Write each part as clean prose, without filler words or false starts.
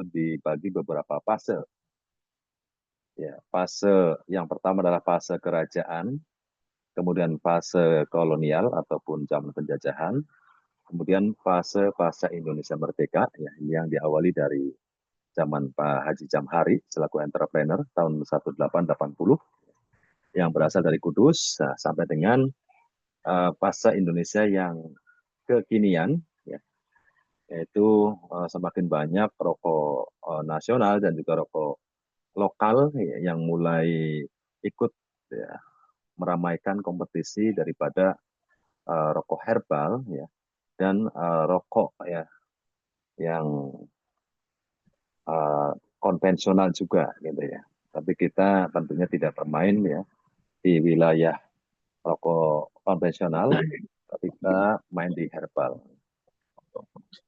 dibagi beberapa fase. Ya, fase yang pertama adalah fase kerajaan, kemudian fase kolonial ataupun zaman penjajahan, kemudian fase Indonesia Merdeka, ya, ini yang diawali dari zaman Pak Haji Jamhari selaku entrepreneur tahun 1880 yang berasal dari Kudus, nah, sampai dengan fase Indonesia yang kekinian, ya, yaitu semakin banyak rokok nasional dan juga rokok lokal, ya, yang mulai ikut, ya, meramaikan kompetisi daripada rokok herbal, ya, dan rokok, ya, yang uh, konvensional juga gitu ya. Tapi kita tentunya tidak bermain ya di wilayah rokok konvensional, tapi kita main di herbal.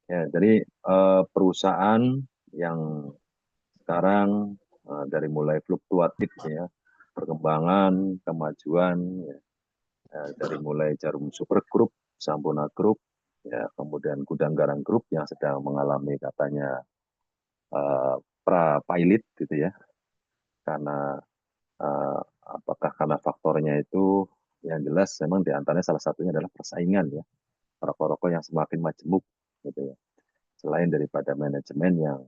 Ya, jadi perusahaan yang sekarang dari mulai fluktuatif ya, perkembangan, kemajuan, ya, dari mulai Jarum Super Group, Sampurna Group, ya, kemudian Gudang Garam Group yang sedang mengalami katanya pra-pilot gitu ya, karena apakah karena faktornya itu yang jelas memang diantaranya salah satunya adalah persaingan ya, rokok-rokok yang semakin majemuk gitu ya, selain daripada manajemen yang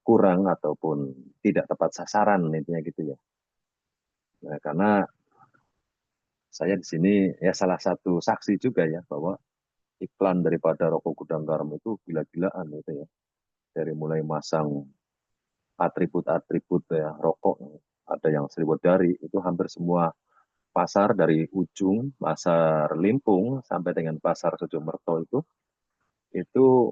kurang ataupun tidak tepat sasaran intinya gitu ya. Nah, karena saya di sini ya salah satu saksi juga ya bahwa iklan daripada rokok Gudang Garam itu gila-gilaan gitu ya. Dari mulai masang atribut-atribut ya rokok, ada yang Seribu Dari, itu hampir semua pasar dari ujung pasar Limpung sampai dengan pasar Sojomerto itu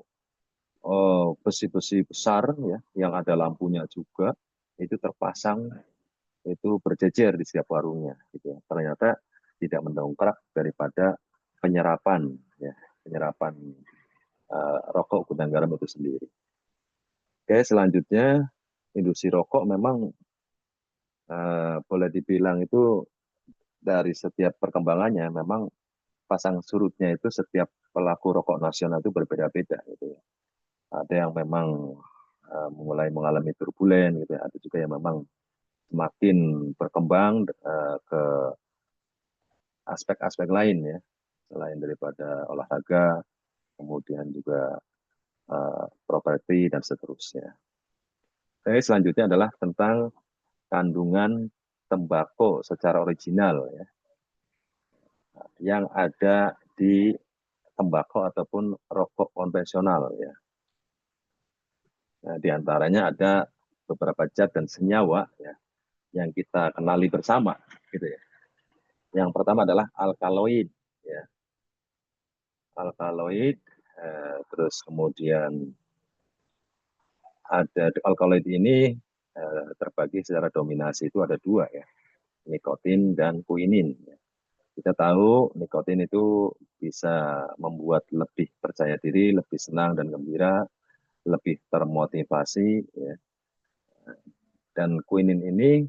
besi-besi besar ya yang ada lampunya juga itu terpasang, itu berjejer di setiap warungnya gitu ya. Ternyata tidak mendongkrak daripada penyerapan ya, penyerapan rokok Gudang Garam itu sendiri. Oke, selanjutnya industri rokok memang boleh dibilang itu dari setiap perkembangannya memang pasang surutnya itu setiap pelaku rokok nasional itu berbeda-beda gitu ya. Ada yang memang mulai mengalami turbulen gitu ya. Ada juga yang memang semakin berkembang ke aspek-aspek lain ya, selain daripada olahraga, kemudian juga properti dan seterusnya. Oke, selanjutnya adalah tentang kandungan tembakau secara original ya, yang ada di tembakau ataupun rokok konvensional ya. Nah, di antaranya ada beberapa zat dan senyawa ya, yang kita kenali bersama gitu ya. Yang pertama adalah alkaloid ya. Alkaloid, terus kemudian ada alkaloid ini terbagi secara dominasi itu ada dua ya, nikotin dan kuinin. Kita tahu nikotin itu bisa membuat lebih percaya diri, lebih senang dan gembira, lebih termotivasi ya. Dan kuinin ini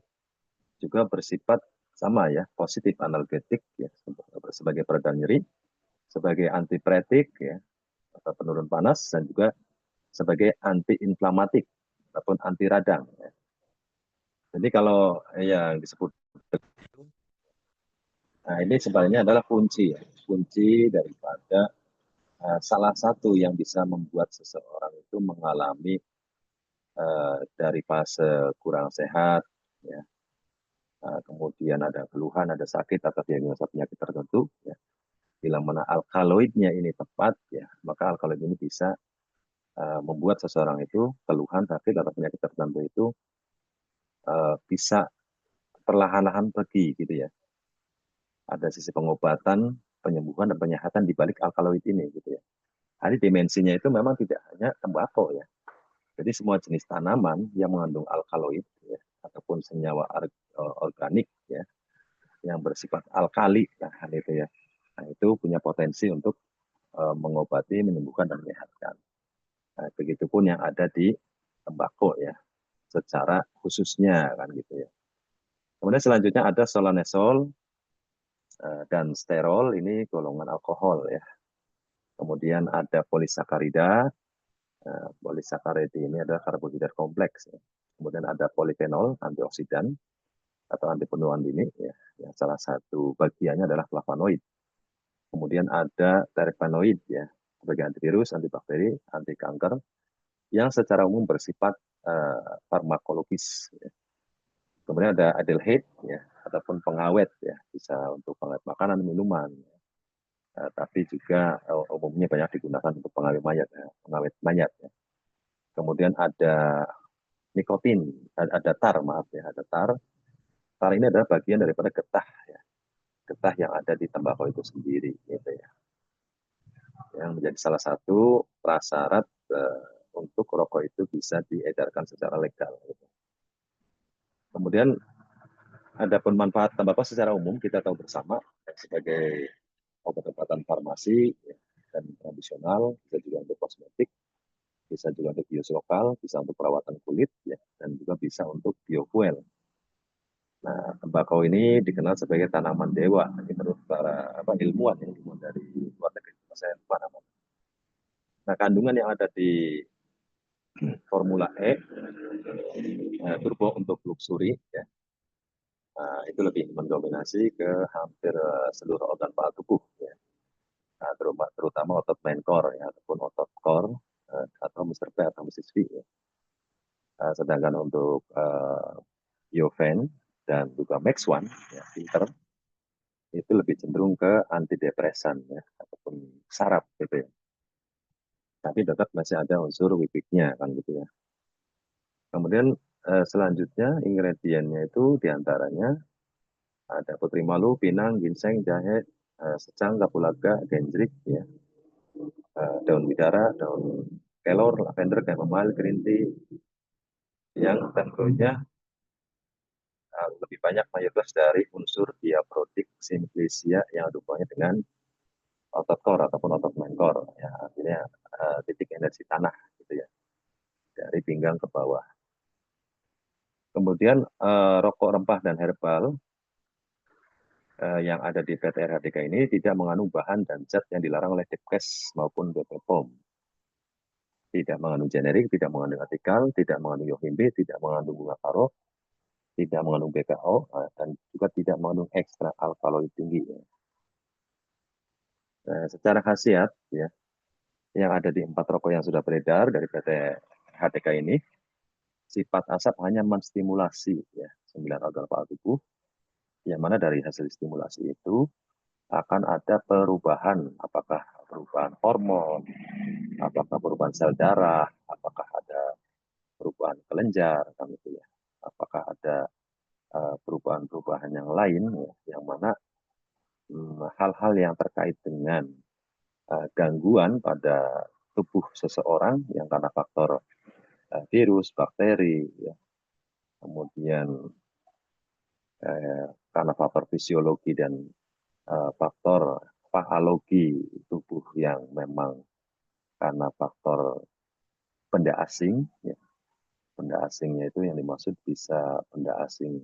juga bersifat sama ya, positif analgetik ya, sebagai peredam nyeri, sebagai antipiretik ya, atau penurun panas, dan juga sebagai antiinflamatik ataupun anti radang ya. Jadi kalau yang disebut, nah ini sebenarnya adalah kunci ya, kunci daripada salah satu yang bisa membuat seseorang itu mengalami dari fase kurang sehat ya, kemudian ada keluhan, ada sakit atau diagnosa penyakit tertentu ya. Bila mana alkaloidnya ini tepat ya, maka alkaloid ini bisa membuat seseorang itu keluhan sakit atau penyakit tertentu itu bisa perlahan-lahan pergi gitu ya. Ada sisi pengobatan, penyembuhan dan penyehatan di balik alkaloid ini gitu ya. Jadi dimensinya itu memang tidak hanya tembakau ya. Jadi semua jenis tanaman yang mengandung alkaloid ya, ataupun senyawa organik ya, yang bersifat alkali, nah itu ya. Nah, itu punya potensi untuk mengobati, menyembuhkan dan menyehatkan. Nah, begitupun yang ada di tembakau ya, secara khususnya kan gitu ya. Kemudian selanjutnya ada solanesol dan sterol, ini golongan alkohol ya. Kemudian ada polisakarida, Polisakarid ini adalah karbohidrat kompleks. Ya. Kemudian ada polifenol, antioksidan atau anti penuaan dini. Ya. Yang salah satu bagiannya adalah flavonoid. Kemudian ada terpenoid, ya, sebagai antivirus, antibakteri, anti kanker, yang secara umum bersifat farmakologis. Ya. Kemudian ada aldehyde, ya, ataupun pengawet, ya, bisa untuk pengawet makanan, minuman. Tapi juga umumnya banyak digunakan untuk pengawet mayat, ya, pengawet mayat. Ya. Kemudian ada nikotin, ada tar, maaf ya, ada tar. Tar ini adalah bagian daripada getah, ya, getah yang ada di tembakau itu sendiri, gitu ya, yang menjadi salah satu prasyarat untuk rokok itu bisa diedarkan secara legal. Gitu. Kemudian ada pun manfaat tembakau secara umum kita tahu bersama sebagai obat-obatan farmasi, ya, dan tradisional, bisa juga untuk kosmetik, bisa juga untuk bios lokal, bisa untuk perawatan kulit, ya, dan juga bisa untuk biofuel. Nah, tembakau ini dikenal sebagai tanaman dewa. Ini menurut para ilmuwan, ya, ilmuwan dari luar negeri. Saya lupa namanya. Nah, kandungan yang ada di formula E, turbo untuk luxury, ya, itu lebih mendominasi ke hampir seluruh organ pada tubuh, ya. Nah, terutama otot main core, ya, ataupun otot core, atau Mr. P atau Mrs. V. Ya. Sedangkan untuk Biofen dan juga Max One, ya, filter, itu lebih cenderung ke antidepresan, ya, ataupun saraf, gitu ya. Tapi tetap masih ada unsur wipiknya, kan gitu ya. Kemudian selanjutnya ingredientnya itu diantaranya ada putri malu, pinang, ginseng, jahe, secang, kapulaga, genjrik, ya, daun bidara, daun kelor, lavender, chamomile, green tea, yang tentunya lebih banyak mayoritas dari unsur diaprotik simplicia yang ada hubungannya dengan otot core ataupun otot main core, ya, artinya titik energi tanah, gitu ya, dari pinggang ke bawah. Kemudian rokok rempah dan herbal yang ada di PT RHDK ini tidak mengandung bahan dan zat yang dilarang oleh Depkes maupun BP POM. Tidak mengandung generik, tidak mengandung artikal, tidak mengandung yohimbe, tidak mengandung bunga karo, tidak mengandung BKO, dan juga tidak mengandung ekstra alkaloid tinggi. Secara khasiat, ya, yang ada di 4 rokok yang sudah beredar dari PT HTK ini, sifat asap hanya menstimulasi, ya, 9 organ pada tubuh, yang mana dari hasil stimulasi itu akan ada perubahan, apakah perubahan hormon, apakah perubahan sel darah, apakah ada perubahan kelenjar, kan gitu ya, apakah ada perubahan-perubahan yang lain, ya, yang mana hal-hal yang terkait dengan gangguan pada tubuh seseorang yang karena faktor virus, bakteri, ya, kemudian karena faktor fisiologi dan faktor patologi tubuh yang memang karena faktor benda asing, ya. Benda asingnya itu yang dimaksud bisa benda asing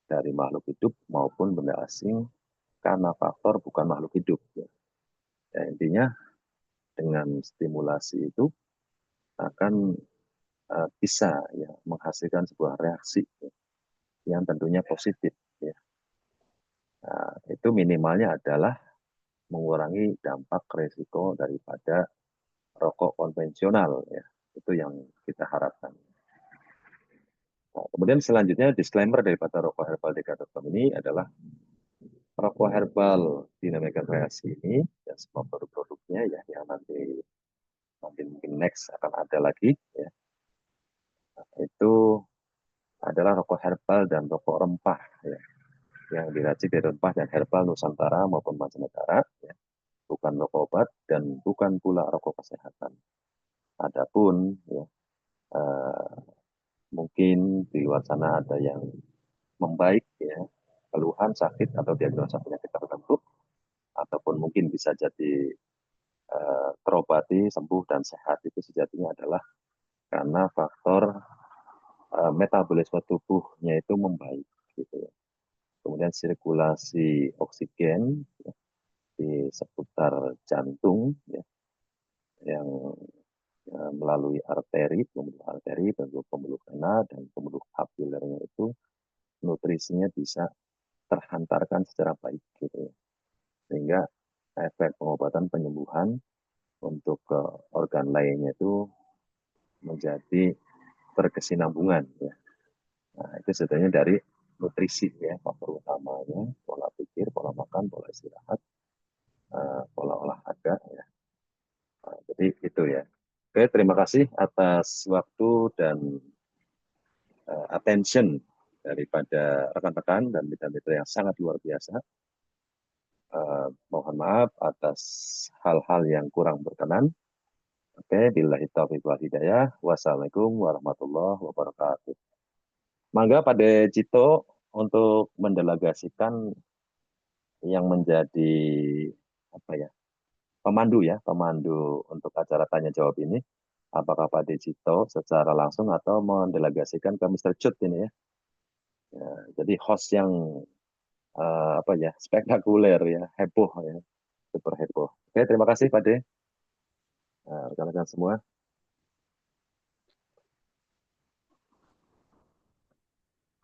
dari makhluk hidup maupun benda asing karena faktor bukan makhluk hidup. Ya. Ya, intinya dengan stimulasi itu akan bisa, ya, menghasilkan sebuah reaksi, ya, yang tentunya positif. Ya. Nah, itu minimalnya adalah mengurangi dampak risiko daripada rokok konvensional. Ya. Itu yang kita harapkan. Nah, kemudian selanjutnya disclaimer daripada rokok herbal Decathlon ini adalah rokok herbal dinamika kreasi ini dan semua produk-produknya, ya, yang nanti mungkin next akan ada lagi, ya, itu adalah rokok herbal dan rokok rempah, ya, yang diracik dari rempah dan herbal Nusantara maupun mancanegara, ya, bukan rokok obat dan bukan pula rokok kesehatan. Adapun, ya, eh, mungkin di luar sana ada yang membaik, ya, keluhan sakit atau diagnosa penyakit tertentu, ataupun mungkin bisa jadi terobati, sembuh dan sehat, itu sejatinya adalah karena faktor metabolisme tubuhnya itu membaik, gitu ya. Kemudian sirkulasi oksigen, ya, di seputar jantung, ya, yang melalui arteri, pembuluh vena dan pembuluh kapilernya itu nutrisinya bisa terhantarkan secara baik gitu ya. Sehingga efek pengobatan penyembuhan untuk organ lainnya itu menjadi berkesinambungan ya. Nah, itu sebetulnya dari nutrisi ya, faktor utamanya pola pikir, pola makan, pola istirahat, pola olahraga ya. Nah, jadi itu ya. Oke, terima kasih atas waktu dan attention daripada rekan-rekan dan mitra-mitra yang sangat luar biasa. Mohon maaf atas hal-hal yang kurang berkenan. Oke, billahi taufiq wal hidayah. Wassalamualaikum warahmatullahi wabarakatuh. Mangga pada Cito untuk mendelegasikan yang menjadi apa ya, pemandu untuk acara tanya jawab ini. Apakah Pak Cito secara langsung atau mendelegasikan ke Mr. Cut ini ya. Ya, jadi host yang spektakuler ya, heboh ya, super heboh. Oke, terima kasih Pak De, rekan-rekan semua.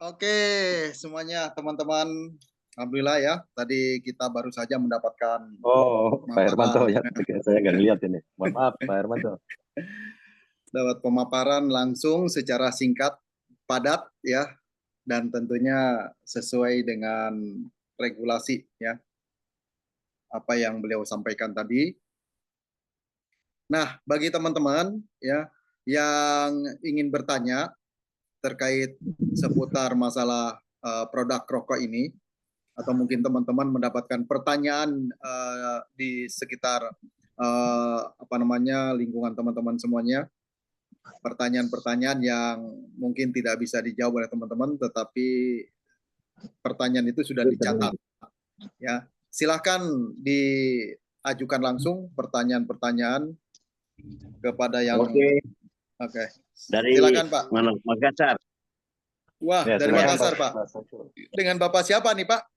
Oke, semuanya teman-teman, alhamdulillah ya. Tadi kita baru saja mendapatkan Pak Hermanto ya, saya nggak ngeliat ini. Mohon maaf Pak Hermanto. Dapat pemaparan langsung secara singkat, padat ya, dan tentunya sesuai dengan regulasi ya, apa yang beliau sampaikan tadi. Nah, bagi teman-teman ya yang ingin bertanya terkait seputar masalah produk rokok ini, atau mungkin teman-teman mendapatkan pertanyaan di sekitar lingkungan teman-teman semuanya, pertanyaan-pertanyaan yang mungkin tidak bisa dijawab oleh teman-teman, tetapi pertanyaan itu sudah dicatat. Ya, silakan diajukan langsung pertanyaan-pertanyaan kepada yang. Oke. Dari silakan Pak. Makassar. Wah, ya, dari Makassar Pak. Dengan Bapak siapa nih Pak?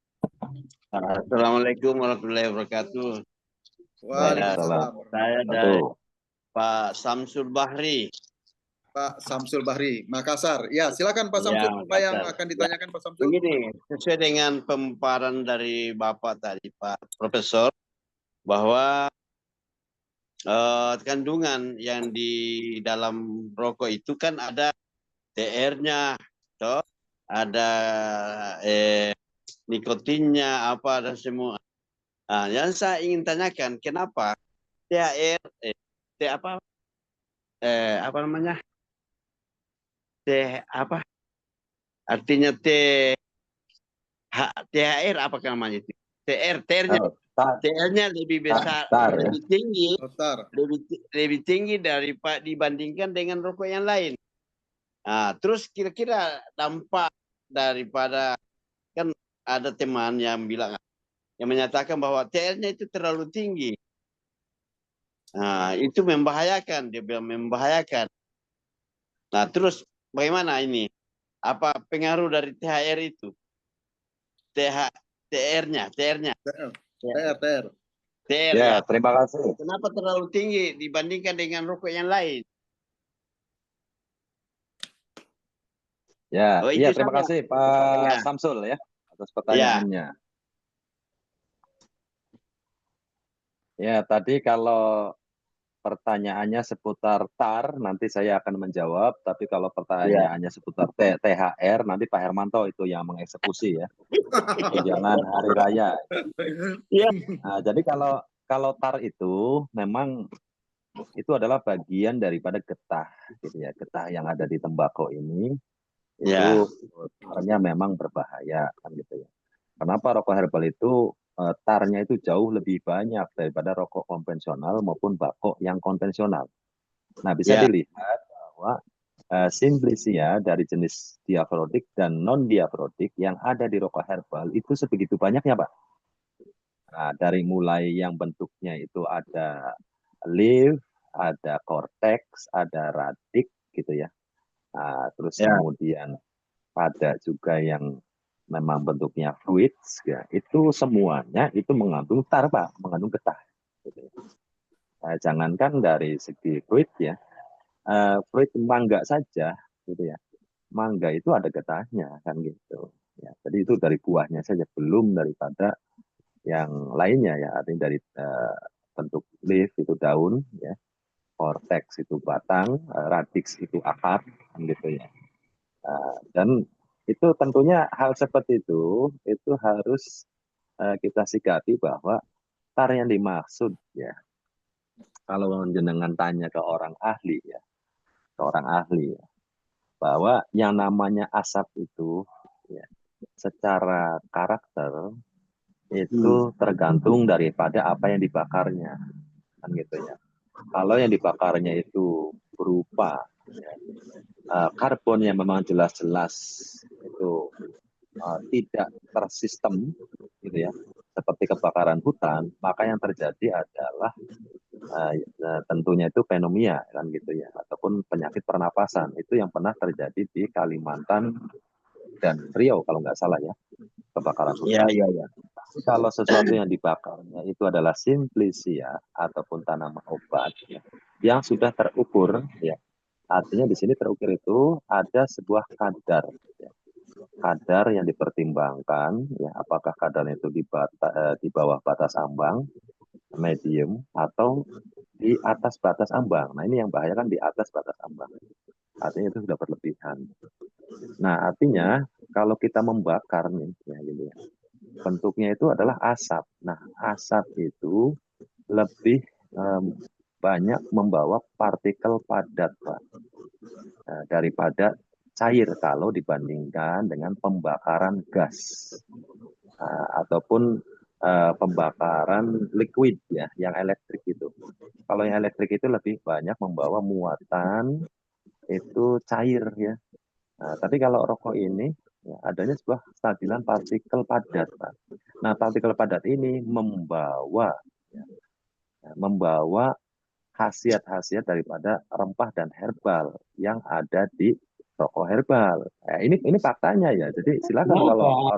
Assalamualaikum warahmatullahi wabarakatuh. Waalaikumsalam. Saya dari Pak Samsul Bahri. Pak Samsul Bahri, Makassar. Ya, silakan Pak Samsul. Ya, apa yang akan ditanyakan Pak Samsul? Begini, sesuai dengan pemaparan dari Bapak tadi, Pak Profesor, bahwa kandungan yang di dalam rokok itu kan ada TR-nya, ada nikotinnya, apa dan semua. Nah, yang saya ingin tanyakan, kenapa THR, apa namanya? Artinya THR apa namanya itu? TR-nya lebih besar, lebih tinggi, lebih tinggi dibandingkan dengan rokok yang lain. Nah, terus kira-kira dampak daripada, kan ada teman yang menyatakan bahwa TR-nya itu terlalu tinggi. Nah, itu membahayakan, dia bilang membahayakan. Nah, terus bagaimana ini? Apa pengaruh dari THR itu? TR-nya. Ya, terima kasih. Kenapa terlalu tinggi dibandingkan dengan rokok yang lain? Ya, iya terima kasih Pak Samsul ya atas pertanyaannya. Ya, tadi kalau pertanyaannya seputar TAR, nanti saya akan menjawab. Tapi kalau pertanyaannya seputar THR, nanti Pak Hermanto itu yang mengeksekusi ya. Tunjangan hari raya. Nah, jadi kalau TAR itu memang itu adalah bagian daripada getah, gitu ya. Getah yang ada di tembakau ini itu tarnya memang berbahaya, kan gitu ya. Kenapa rokok herbal itu tarnya itu jauh lebih banyak daripada rokok konvensional maupun bakok yang konvensional. Nah, bisa dilihat bahwa simplisia dari jenis diafrodik dan non-diafrodik yang ada di rokok herbal itu sebegitu banyaknya, Pak. Nah, dari mulai yang bentuknya itu ada leaf, ada cortex, ada radik, gitu ya. Nah, terus kemudian ada juga yang memang bentuknya fluid, ya, itu semuanya itu mengandung tar, Pak, mengandung getah. Gitu ya. Nah, jangankan dari segi fluid ya, fruit mangga saja, gitu ya. Mangga itu ada getahnya kan gitu. Ya, jadi itu dari buahnya saja, belum daripada yang lainnya ya. Artinya dari bentuk leaf itu daun, ya, cortex itu batang, radix itu akar, kan gitu ya. Dan itu tentunya hal seperti itu harus kita sikapi bahwa tar yang dimaksud ya. Kalau jenengan tanya ke orang ahli ya, ke orang ahli ya, bahwa yang namanya asap itu ya, secara karakter itu tergantung daripada apa yang dibakarnya, kan gitu ya. Kalau yang dibakarnya itu berupa ya, karbon yang memang jelas-jelas itu tidak tersistem, gitu ya, seperti kebakaran hutan, maka yang terjadi adalah tentunya itu pneumonia kan gitu ya, ataupun penyakit pernapasan. Itu yang pernah terjadi di Kalimantan dan Riau kalau nggak salah ya, kebakaran hutan. Ya. Kalau sesuatu yang dibakarnya itu adalah simplicia ataupun tanaman obat ya, yang sudah terukur ya. Artinya di sini terukur itu ada sebuah kadar ya. Kadar yang dipertimbangkan ya, apakah kadarnya itu di bawah batas ambang, medium, atau di atas batas ambang. Nah, ini yang bahaya kan di atas batas ambang. Artinya itu sudah berlebihan. Nah, artinya kalau kita membakar nih ya gitu ya, bentuknya itu adalah asap. Nah, asap itu lebih banyak membawa partikel padat, Pak, daripada cair kalau dibandingkan dengan pembakaran gas ataupun pembakaran liquid ya, yang elektrik itu. Kalau yang elektrik itu lebih banyak membawa muatan itu cair ya. Nah, tapi kalau rokok ini ya, adanya sebuah stabilan partikel padat, Pak. Nah, partikel padat ini membawa khasiat-khasiat daripada rempah dan herbal yang ada di rokok herbal. Ini faktanya ya. Jadi silakan kalau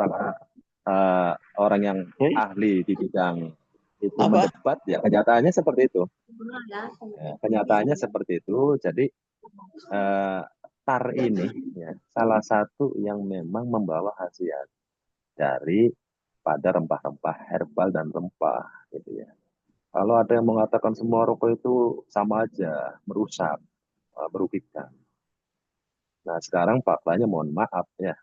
orang yang ahli di bidang itu mendebat ya, kenyataannya seperti itu. Ya, kenyataannya seperti itu. Jadi tar ini ya salah satu yang memang membawa khasiat dari pada rempah-rempah herbal dan rempah gitu ya. Kalau ada yang mengatakan semua rokok itu sama aja, merusak, merugikan. Nah, sekarang faktanya mohon maaf ya,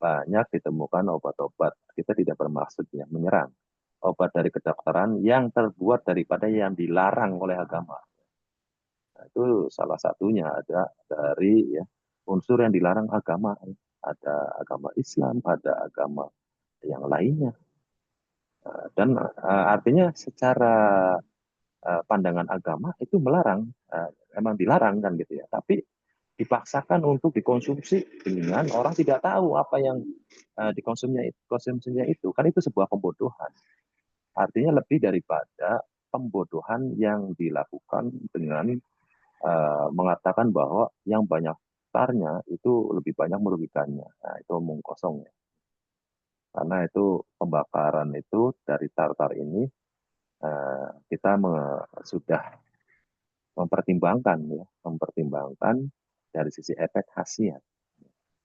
banyak ditemukan obat-obat. Kita tidak bermaksud ya menyerang. Obat dari kedokteran yang terbuat daripada yang dilarang oleh agama. Nah, itu salah satunya ada dari ya, unsur yang dilarang agama. Ada agama Islam, ada agama yang lainnya. Dan artinya secara pandangan agama itu melarang, emang dilarang kan gitu ya. Tapi dipaksakan untuk dikonsumsi dengan orang tidak tahu apa yang dikonsumsinya itu, kan itu sebuah pembodohan. Artinya lebih daripada pembodohan yang dilakukan dengan mengatakan bahwa yang banyak tarnya itu lebih banyak merugikannya. Nah, itu omong kosong ya. Karena itu pembakaran itu dari tar-tar ini kita sudah mempertimbangkan dari sisi efek khasiat.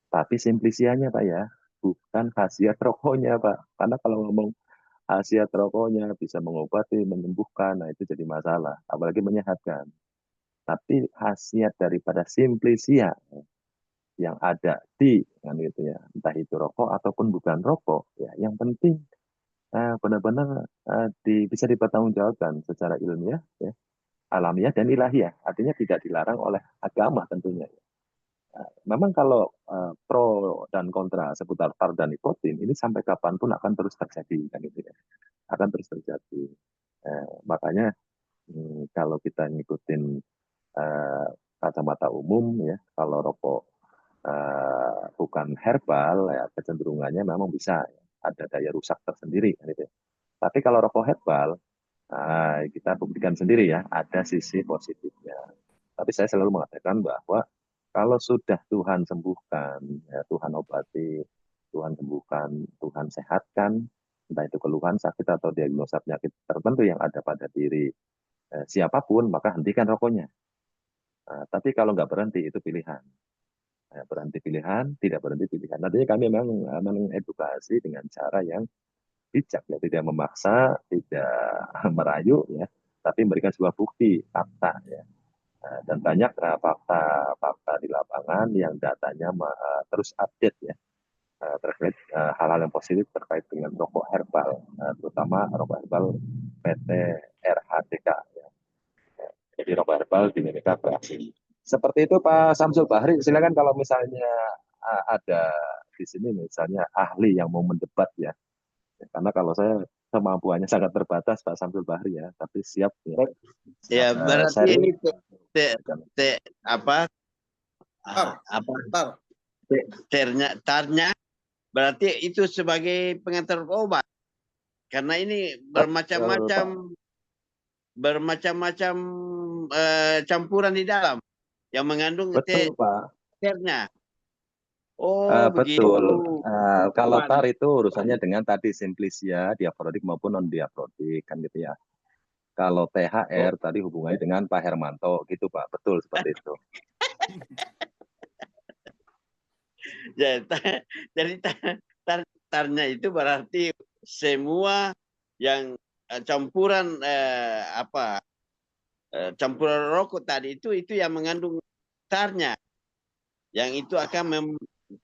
Tapi simplisianya Pak ya, bukan khasiat rokoknya Pak. Karena kalau ngomong khasiat rokoknya bisa mengobati, menyembuhkan, nah itu jadi masalah. Apalagi menyehatkan. Tapi khasiat daripada simplisia yang ada di kan gitu ya, entah itu rokok ataupun bukan rokok, ya yang penting benar-benar bisa dipertanggungjawabkan secara ilmiah, ya, alamiah dan ilahiyah. Artinya tidak dilarang oleh agama tentunya. Memang kalau pro dan kontra seputar tar dan nikotin ini sampai kapanpun akan terus terjadi kan gitu ya, akan terus terjadi. Makanya kalau kita ngikutin kacamata umum ya, kalau rokok bukan herbal ya kecenderungannya memang bisa ya, ada daya rusak tersendiri kan gitu ya. Tapi kalau rokok herbal kita buktikan sendiri ya, ada sisi positifnya. Tapi saya selalu mengatakan bahwa kalau sudah Tuhan sembuhkan, ya, Tuhan obati, Tuhan sembuhkan, Tuhan sehatkan, entah itu keluhan sakit atau diagnosa penyakit tertentu yang ada pada diri siapapun, maka hentikan rokoknya. Tapi kalau nggak berhenti itu pilihan. Berhenti pilihan, tidak berhenti pilihan. Nantinya kami memang mengedukasi dengan cara yang bijak, ya, tidak memaksa, tidak merayu, ya, tapi memberikan sebuah bukti, fakta, ya. Dan banyak fakta di lapangan yang datanya terus update, ya, terkait hal-hal yang positif terkait dengan rokok herbal, terutama rokok herbal PT RHDK, ya. Jadi rokok herbal di Mimika beraksi. Seperti itu Pak Samsul Bahri, silakan kalau misalnya ada di sini misalnya ahli yang mau mendebat, ya. Karena kalau saya kemampuannya sangat terbatas Pak Samsul Bahri, ya, tapi siap, ya. Ya, berarti ini tarnya berarti itu sebagai pengantar obat. Karena ini bermacam-macam campuran di dalam yang mengandung ternya. Betul. Kalau tar itu urusannya dengan tadi simplisia, diaprodik maupun non diaprodik, kan gitu, ya. Kalau THR tadi hubungannya dengan Pak Hermanto, gitu Pak. Betul seperti itu. Jadi tarnya itu berarti semua yang campuran campuran rokok tadi itu yang mengandung tarnya, yang itu akan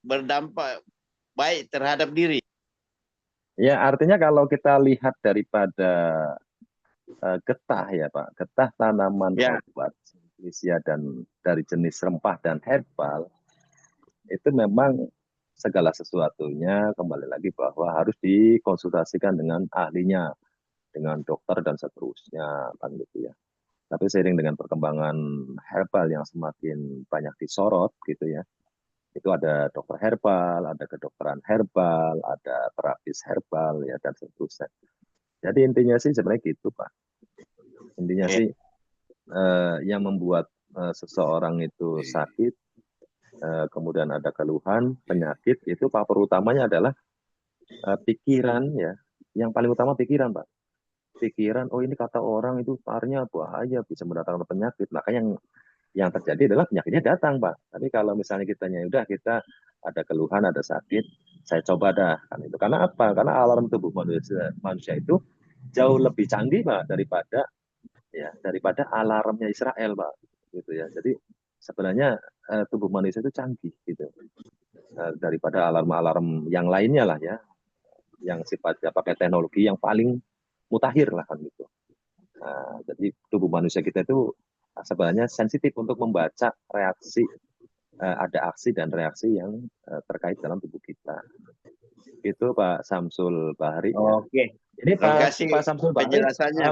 berdampak baik terhadap diri. Ya, artinya kalau kita lihat daripada getah, ya Pak, getah tanaman obat, simplisia dan dari jenis rempah dan herbal, itu memang segala sesuatunya kembali lagi bahwa harus dikonsultasikan dengan ahlinya, dengan dokter dan seterusnya, kan gitu, ya. Tapi seiring dengan perkembangan herbal yang semakin banyak disorot, gitu, ya, itu ada dokter herbal, ada kedokteran herbal, ada terapis herbal, ya, dan seterusnya. Jadi intinya sih sebenarnya gitu Pak. Intinya sih yang membuat seseorang itu sakit, kemudian ada keluhan, penyakit, itu faktor utamanya adalah pikiran, ya. Yang paling utama pikiran Pak. Pikiran, oh ini kata orang itu tarnya bahaya, bisa mendatangkan penyakit. Maka yang terjadi adalah penyakitnya datang Pak. Tapi kalau misalnya kitanya udah, kita ada keluhan, ada sakit, saya coba dah, kan itu. Karena apa? Karena alarm tubuh manusia itu jauh lebih canggih Pak daripada alarmnya Israel Pak, gitu, ya. Jadi sebenarnya tubuh manusia itu canggih, gitu, daripada alarm-alarm yang lainnya lah, ya, yang sifatnya pakai teknologi yang paling mutakhir lah, kan gitu. Jadi tubuh manusia kita itu sebenarnya sensitif untuk membaca reaksi, ada aksi dan reaksi yang terkait dalam tubuh kita. Itu Pak Samsul Bahri. Oke. Ini Pak Samsul Bahri,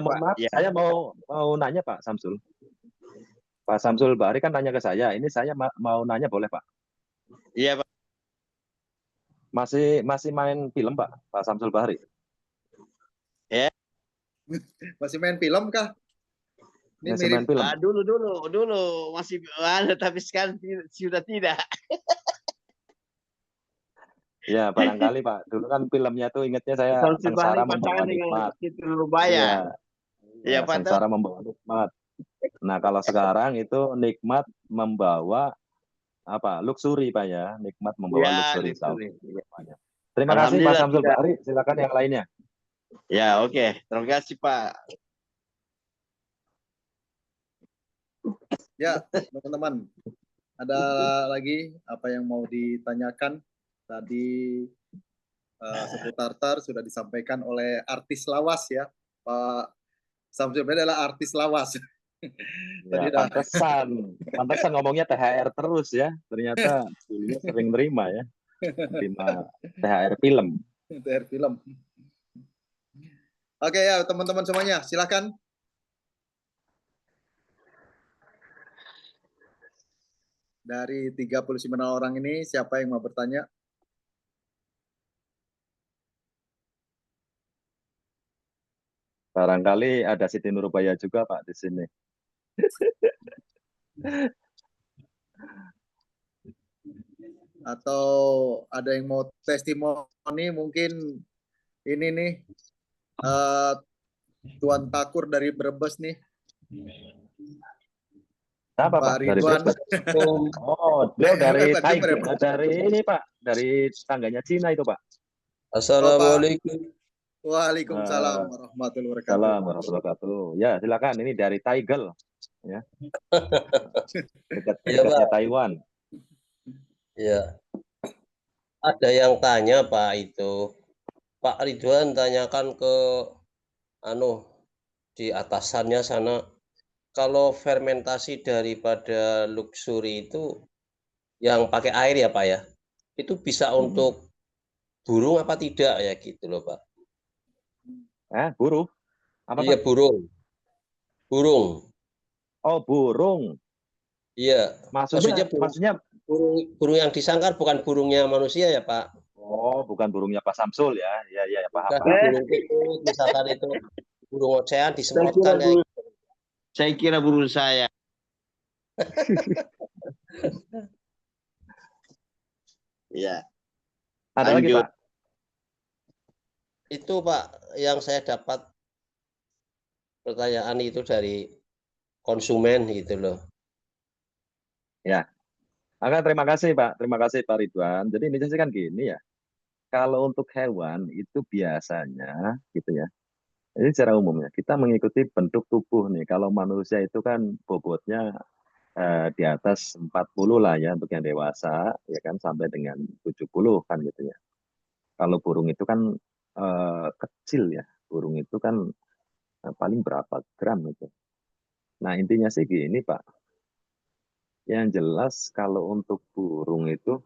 mohon maaf, ya. saya mau nanya Pak Samsul. Pak Samsul Bahri kan nanya ke saya, ini saya mau nanya boleh Pak? Iya Pak. Masih main film Pak Samsul Bahri? Ya. Masih main film kah? Ini masih main film. Dulu masih ada, tapi sekarang sudah tidak. Ya barangkali Pak, dulu kan filmnya tuh ingatnya saya Sengsara Membawa Nikmat. Iya, Sengsara Membawa Nikmat. Nah kalau sekarang itu Nikmat Membawa luxury Pak, ya, Nikmat Membawa luxury. Terima kasih Pak Samsul Bahri, silakan yang lainnya. Ya, oke. Terima kasih Pak. Ya, teman-teman, ada lagi apa yang mau ditanyakan? Tadi seputar tar sudah disampaikan oleh artis lawas, ya, Pak Samsul Bahri adalah artis lawas. Ya, pantesan ngomongnya THR terus, ya. Ternyata dulunya sering nerima, ya, terima THR film. THR film. Oke, ya teman-teman semuanya, silakan. Dari 39 orang ini, siapa yang mau bertanya? Barangkali ada Siti Nurbaya juga Pak di sini. Atau ada yang mau testimoni, mungkin ini nih Tuan Takur dari Brebes nih. Apa Pak Pak? Dari Ridwan. Brebes. Oh, beliau dari Tadi dari ini Pak, dari tetangganya Cina itu Pak. Oh, Pak. Assalamualaikum. Waalaikumsalam warahmatullahi wabarakatuh. Salam warahmatullahi wabarakatuh. Ya, silakan. Ini dari Taigel, ya. Ya, Dekatnya Pak. Taiwan. Ya. Ada yang tanya Pak itu. Pak Ridwan tanyakan ke di atasannya sana, kalau fermentasi daripada luxury itu yang pakai air ya Pak ya, itu bisa untuk burung apa tidak ya gitu loh Pak. Burung? Apa Iya Pak? burung. Oh, burung. Iya. Maksudnya burung yang disangkar bukan burungnya manusia ya Pak. Oh, bukan burungnya Pak Samsul ya. Ya, paham. Bukan burung itu, misalkan itu burung ocean disemprotkan ya. Saya kira burung saya. Ya. Ada lagi Pak? Itu Pak yang saya dapat pertanyaan itu dari konsumen gitu loh. Ya. Terima kasih Pak. Terima kasih Pak Ridwan. Jadi ini sih kan gini ya. Kalau untuk hewan itu biasanya gitu ya. Ini secara umumnya kita mengikuti bentuk tubuh nih. Kalau manusia itu kan bobotnya di atas 40 lah ya untuk yang dewasa ya kan sampai dengan 70 kan gitu ya. Kalau burung itu kan kecil ya. Burung itu kan paling berapa gram itu. Nah, intinya sih gini Pak. Yang jelas kalau untuk burung itu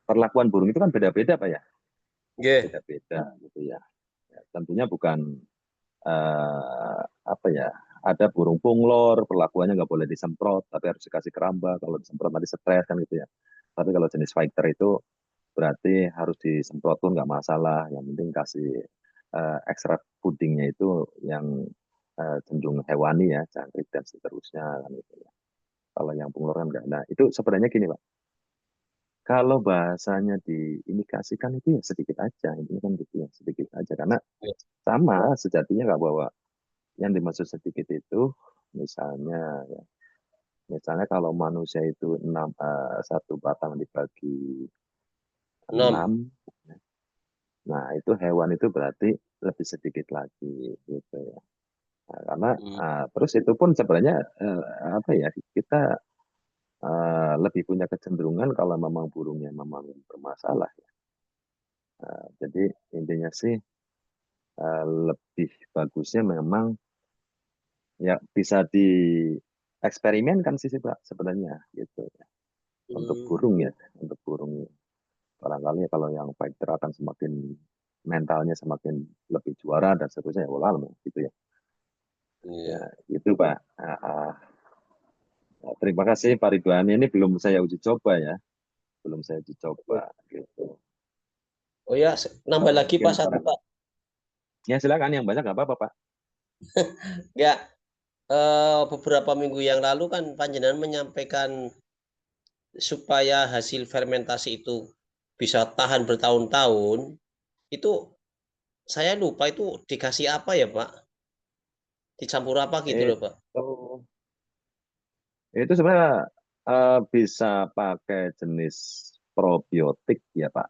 perlakuan burung itu kan beda-beda Pak ya. Beda-beda gitu ya. Tentunya bukan apa ya, ada burung punglor perlakuannya nggak boleh disemprot tapi harus dikasih keramba, kalau disemprot nanti stres kan gitu ya. Tapi kalau jenis fighter itu berarti harus disemprot pun nggak masalah, yang penting kasih ekstrak pudingnya itu yang cenderung hewani ya, jangkrik dan seterusnya kan gitu ya. Kalau yang punglor kan nggak. Nah itu sebenarnya gini Pak, kalau bahasanya diindikasikan itu ya sedikit aja, ini kan gitu ya, sedikit aja karena sama sejatinya nggak bawa yang dimaksud sedikit itu misalnya ya, misalnya kalau manusia itu satu batang dibagi 6, nah itu hewan itu berarti lebih sedikit lagi gitu ya. Nah, karena terus itu pun sebenarnya apa ya, kita lebih punya kecenderungan kalau memang burungnya memang bermasalah ya. Jadi intinya sih lebih bagusnya memang ya bisa dieksperimenkan sih Pak sebenarnya gitu ya. Untuk burung ya, untuk burung barangkali kalau yang fighter akan semakin mentalnya semakin lebih juara dan seterusnya ya walau gitu ya. Ya itu Pak. Terima kasih Pak Ridwan, ini belum saya uji coba ya, belum saya uji coba gitu. Oh ya, nambah lagi Pak satu Pak. Ya silakan, yang banyak nggak apa-apa Pak. Ya, beberapa minggu yang lalu kan Panjenengan menyampaikan supaya hasil fermentasi itu bisa tahan bertahun-tahun, itu saya lupa itu dikasih apa ya Pak? Dicampur apa gitu loh Pak? Itu sebenarnya bisa pakai jenis probiotik ya Pak.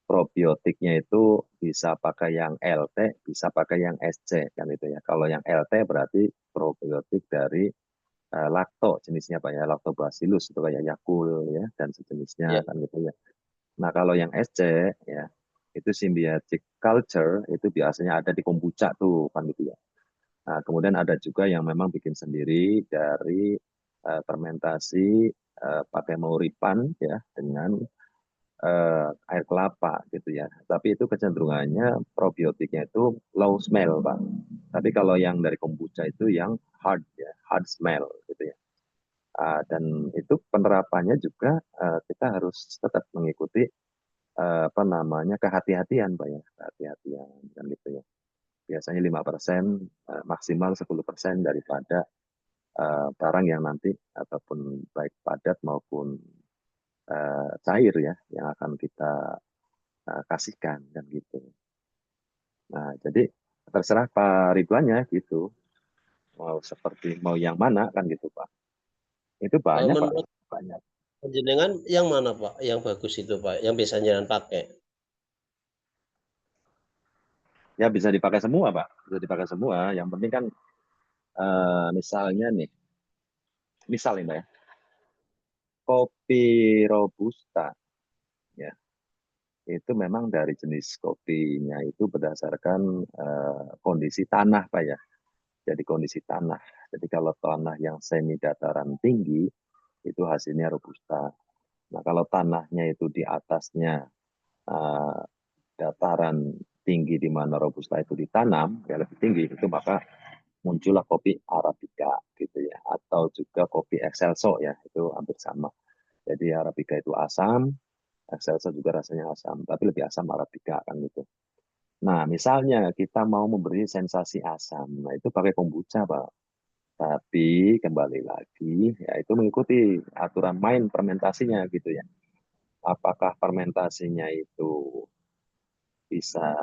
Probiotiknya itu bisa pakai yang LT, bisa pakai yang SC kan itu ya. Kalau yang LT berarti probiotik dari lakto jenisnya Pak ya, Lactobacillus itu kayak Yakult ya dan sejenisnya kan gitu ya. Nah, kalau yang SC ya itu symbiotic culture itu biasanya ada di kombucha tuh kan gitu ya. Nah, kemudian ada juga yang memang bikin sendiri dari fermentasi pakai mauripan ya dengan air kelapa gitu ya. Tapi itu kecenderungannya probiotiknya itu low smell Pak. Tapi kalau yang dari kombucha itu yang hard ya, hard smell gitu ya. Dan itu penerapannya juga kita harus tetap mengikuti apa namanya kehati-hatian Pak ya, kehati-hatian kan gitu ya. Biasanya 5%, maksimal 10% daripada barang yang nanti ataupun baik padat maupun cair ya yang akan kita kasihkan dan gitu. Nah, jadi terserah Pak Ridwannya gitu. Mau seperti mau yang mana kan gitu Pak. Itu banyak Pak, Menurut banyak. jenengan yang mana Pak? Yang bagus itu Pak, yang biasa jenengan pakai? Ya bisa dipakai semua Pak, bisa dipakai semua. Yang penting kan misalnya nih, misal ini ya, kopi robusta, ya itu memang dari jenis kopinya itu berdasarkan kondisi tanah Pak ya. Jadi kondisi tanah. Jadi kalau tanah yang semi dataran tinggi itu hasilnya robusta. Nah kalau tanahnya itu di atasnya uh, dataran tinggi di mana robusta itu ditanam ya lebih tinggi itu maka muncullah kopi arabica gitu ya atau juga kopi excelso ya itu hampir sama. Jadi arabica itu asam, excelso juga rasanya asam tapi lebih asam arabica kan gitu. Nah, misalnya kita mau memberi sensasi asam, nah itu pakai kombucha, Pak. Tapi kembali lagi, ya itu mengikuti aturan main fermentasinya gitu ya. Apakah fermentasinya itu bisa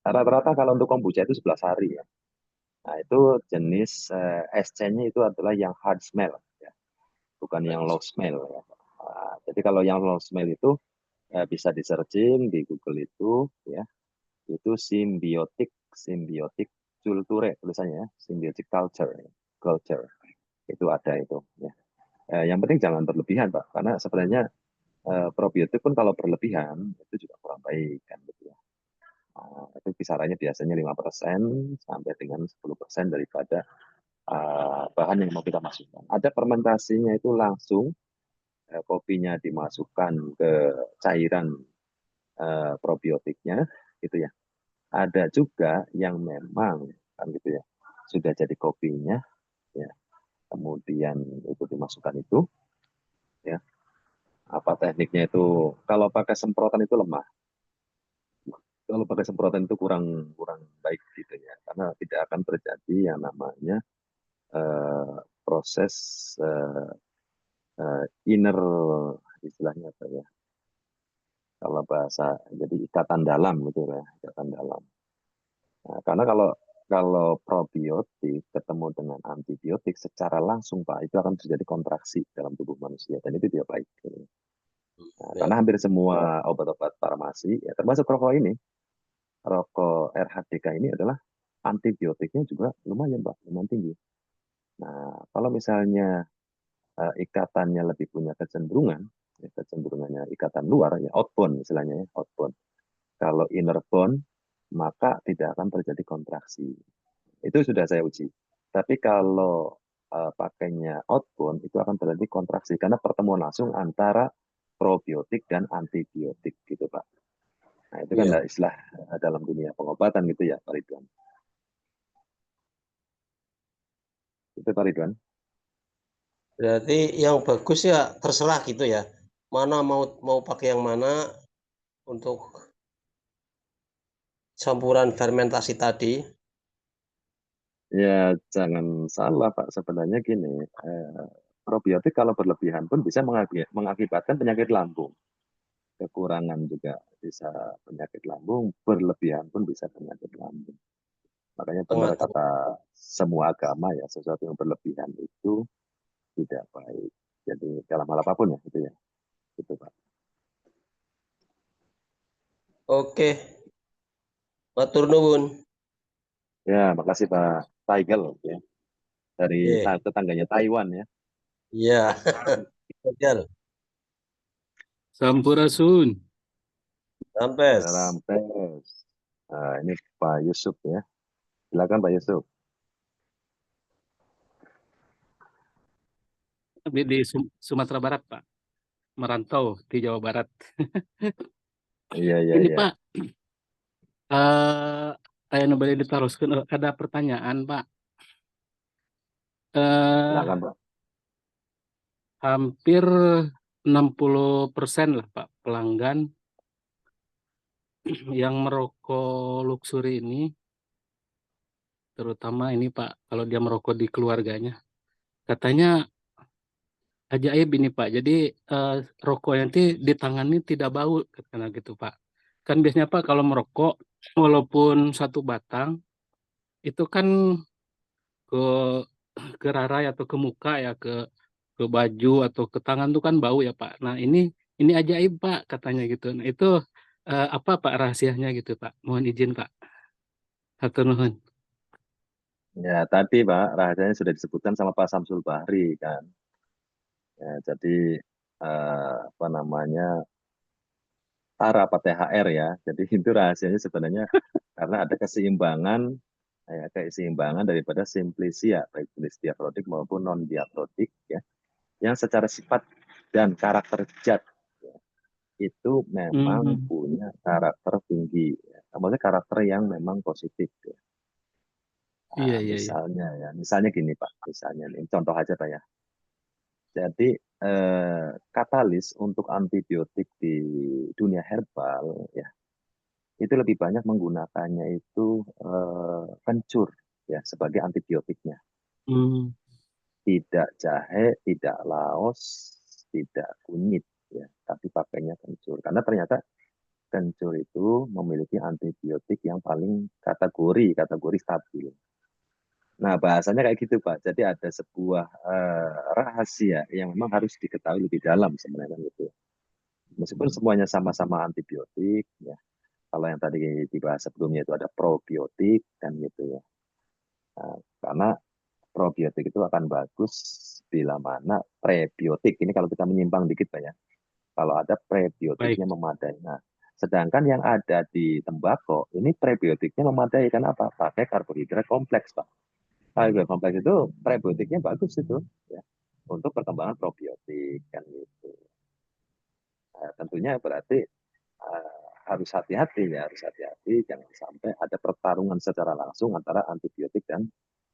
rata-rata kalau untuk kombucha itu 11 hari ya. Nah, itu jenis SC-nya itu adalah yang hard smell ya, bukan yang low smell ya. Nah, jadi kalau yang low smell itu bisa di searching di Google itu ya. Itu symbiotic symbiotic culture tulisannya ya, symbiotic culture culture itu ada itu ya. Yang penting jangan berlebihan Pak karena sebenarnya probiotik pun kalau berlebihan itu juga kurang baik kan gitu ya. Itu kisarannya biasanya 5% sampai dengan 10% daripada bahan yang mau kita masukkan. Ada fermentasinya itu langsung kopinya dimasukkan ke cairan probiotiknya gitu ya. Ada juga yang memang kan gitu ya sudah jadi kopinya ya kemudian itu dimasukkan itu ya apa tekniknya itu kalau pakai semprotan itu lemah kalau pakai semprotan itu kurang kurang baik gitu ya karena tidak akan terjadi yang namanya proses inner istilahnya apa ya kalau bahasa jadi ikatan dalam gitu ya ikatan dalam. Nah, karena kalau probiotik ketemu dengan antibiotik secara langsung Pak itu akan terjadi kontraksi dalam tubuh manusia dan itu tidak baik. Nah, Ya. karena hampir semua obat-obat farmasi ya termasuk rokok ini, rokok RHDK ini adalah antibiotiknya juga lumayan Pak, lumayan tinggi. Nah, kalau misalnya ikatannya lebih punya kecenderungan, ya, kecenderungannya ikatan luar ya outbound istilahnya ya, outbound. Kalau inner bond maka tidak akan terjadi kontraksi. Itu sudah saya uji. Tapi kalau pakainya outbound itu akan terjadi kontraksi karena pertemuan langsung antara probiotik dan antibiotik gitu Pak. Nah itu kan Ya. istilah dalam dunia pengobatan gitu ya Pak Ridwan. Itu Pak Ridwan. Berarti yang bagus ya terserah gitu ya. Mana mau pakai yang mana untuk campuran fermentasi tadi. Ya jangan salah Pak sebenarnya gini. Probiotik kalau berlebihan pun bisa mengakibatkan penyakit lambung. Kekurangan juga bisa penyakit lambung, berlebihan pun bisa penyakit lambung. Makanya benar Tengah-tengah. kata semua agama ya, sesuatu yang berlebihan itu tidak baik. Jadi dalam hal apapun ya, gitu ya. Gitu Pak. Oke. Matur nuwun. Ya, makasih Pak Taigel ya. Dari Oke. tetangganya Taiwan ya. Iya. Betul. Sampurasun. Sampes. Rampes. Nah, ini Pak Yusuf ya. Silakan Pak Yusuf. Di Sumatera Barat, Pak. Merantau di Jawa Barat. Iya, iya, Ini iya. Pak, saya boleh diteruskan. Ada pertanyaan Pak. Silakan Pak. Hampir 60% lah Pak pelanggan yang merokok luxury ini, terutama ini Pak, kalau dia merokok di keluarganya, katanya ajaib ini Pak. Jadi rokok nanti di tangan ini tidak bau, katanya gitu Pak. Kan biasanya Pak kalau merokok, walaupun satu batang, itu kan ke rarai atau ke muka ya, ke ke baju atau ke tangan tuh kan bau ya Pak. Nah ini ajaib Pak katanya gitu. Nah itu apa Pak rahasianya gitu Pak? Mohon izin Pak. Hatur nuhun. Ya tadi Pak, rahasianya sudah disebutkan sama Pak Samsul Bahri kan. Ya, jadi apa namanya, TAR apa THR ya. Jadi itu rahasianya sebenarnya karena ada keseimbangan, ya, keseimbangan daripada simplisia, baik jenis diakrotik maupun non diakrotik ya, yang secara sifat dan karakter zat ya, itu memang Hmm, punya karakter tinggi, ya. Maksudnya karakter yang memang positif. Ya. iya Nah, iya iya. misalnya gini Pak, misalnya nih, contoh aja Pak ya. Jadi katalis untuk antibiotik di dunia herbal ya itu lebih banyak menggunakannya itu kencur ya sebagai antibiotiknya. Hmm, Tidak jahe, tidak laos, tidak kunyit ya, tapi pakainya kencur. Karena ternyata kencur itu memiliki antibiotik yang paling kategori stabil. Nah, bahasanya kayak gitu, Pak. Jadi ada sebuah rahasia yang memang harus diketahui lebih dalam sebenarnya gitu. Meskipun semuanya sama-sama antibiotik, ya. Kalau yang tadi dibahas sebelumnya itu ada probiotik kan gitu ya. Nah, karena probiotik itu akan bagus bila mana prebiotik. Ini kalau kita menyimpang dikit, Pak ya. Kalau ada baik. prebiotiknya memadai. Nah, sedangkan yang ada di tembakau ini prebiotiknya memadai. Kenapa? Pakai karbohidrat kompleks, Pak. Karbohidrat kompleks itu prebiotiknya bagus itu ya untuk perkembangan probiotik kan gitu. Nah, tentunya berarti harus hati-hati ya, harus hati-hati jangan sampai ada pertarungan secara langsung antara antibiotik dan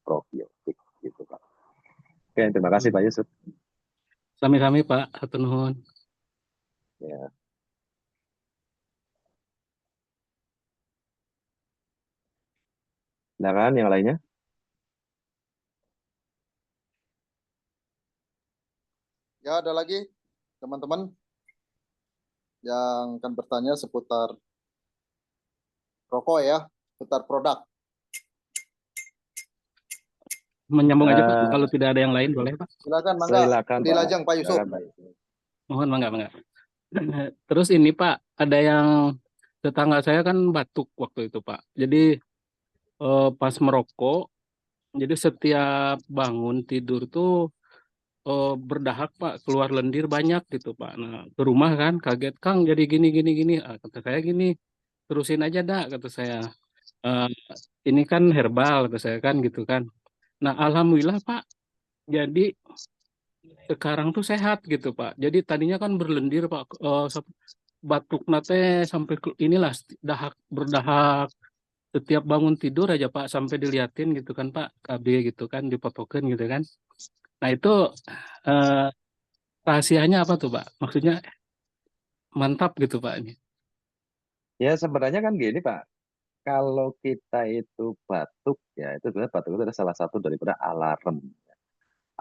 probiotik gitu Pak. Oke, terima kasih Pak Yusuf. Sami-sami Pak. Hatur nuhun. Ya. Silakan yang lainnya. Ya, ada lagi teman-teman yang akan bertanya seputar rokok ya, seputar produk. Menyambung aja Pak. Kalau tidak ada yang lain boleh Pak. Silakan, Mangga. Silakan Di Pak. lajang Pak Yusuf. Silakan Pak Yusuf. Mohon Mangga. Terus ini Pak, ada yang tetangga saya kan batuk waktu itu Pak. Jadi pas merokok, jadi setiap bangun tidur tuh berdahak Pak, keluar lendir banyak gitu Pak. Nah ke rumah kan kaget Kang jadi gini. Kata saya gini, terusin aja dah kata saya. "Eh, ini kan herbal kata saya kan gitu kan. Nah alhamdulillah Pak, jadi sekarang tuh sehat gitu Pak. Jadi tadinya kan berlendir Pak, batuk nate sampai inilah berdahak setiap bangun tidur aja Pak sampai diliatin gitu kan Pak, KB gitu kan dipotokin gitu kan. Nah itu eh, rahasianya apa tuh Pak? Maksudnya mantap gitu Pak ini. Ya sebenarnya kan gini Pak, kalau kita itu batuk ya itu sebenarnya batuk itu adalah salah satu daripada alarm.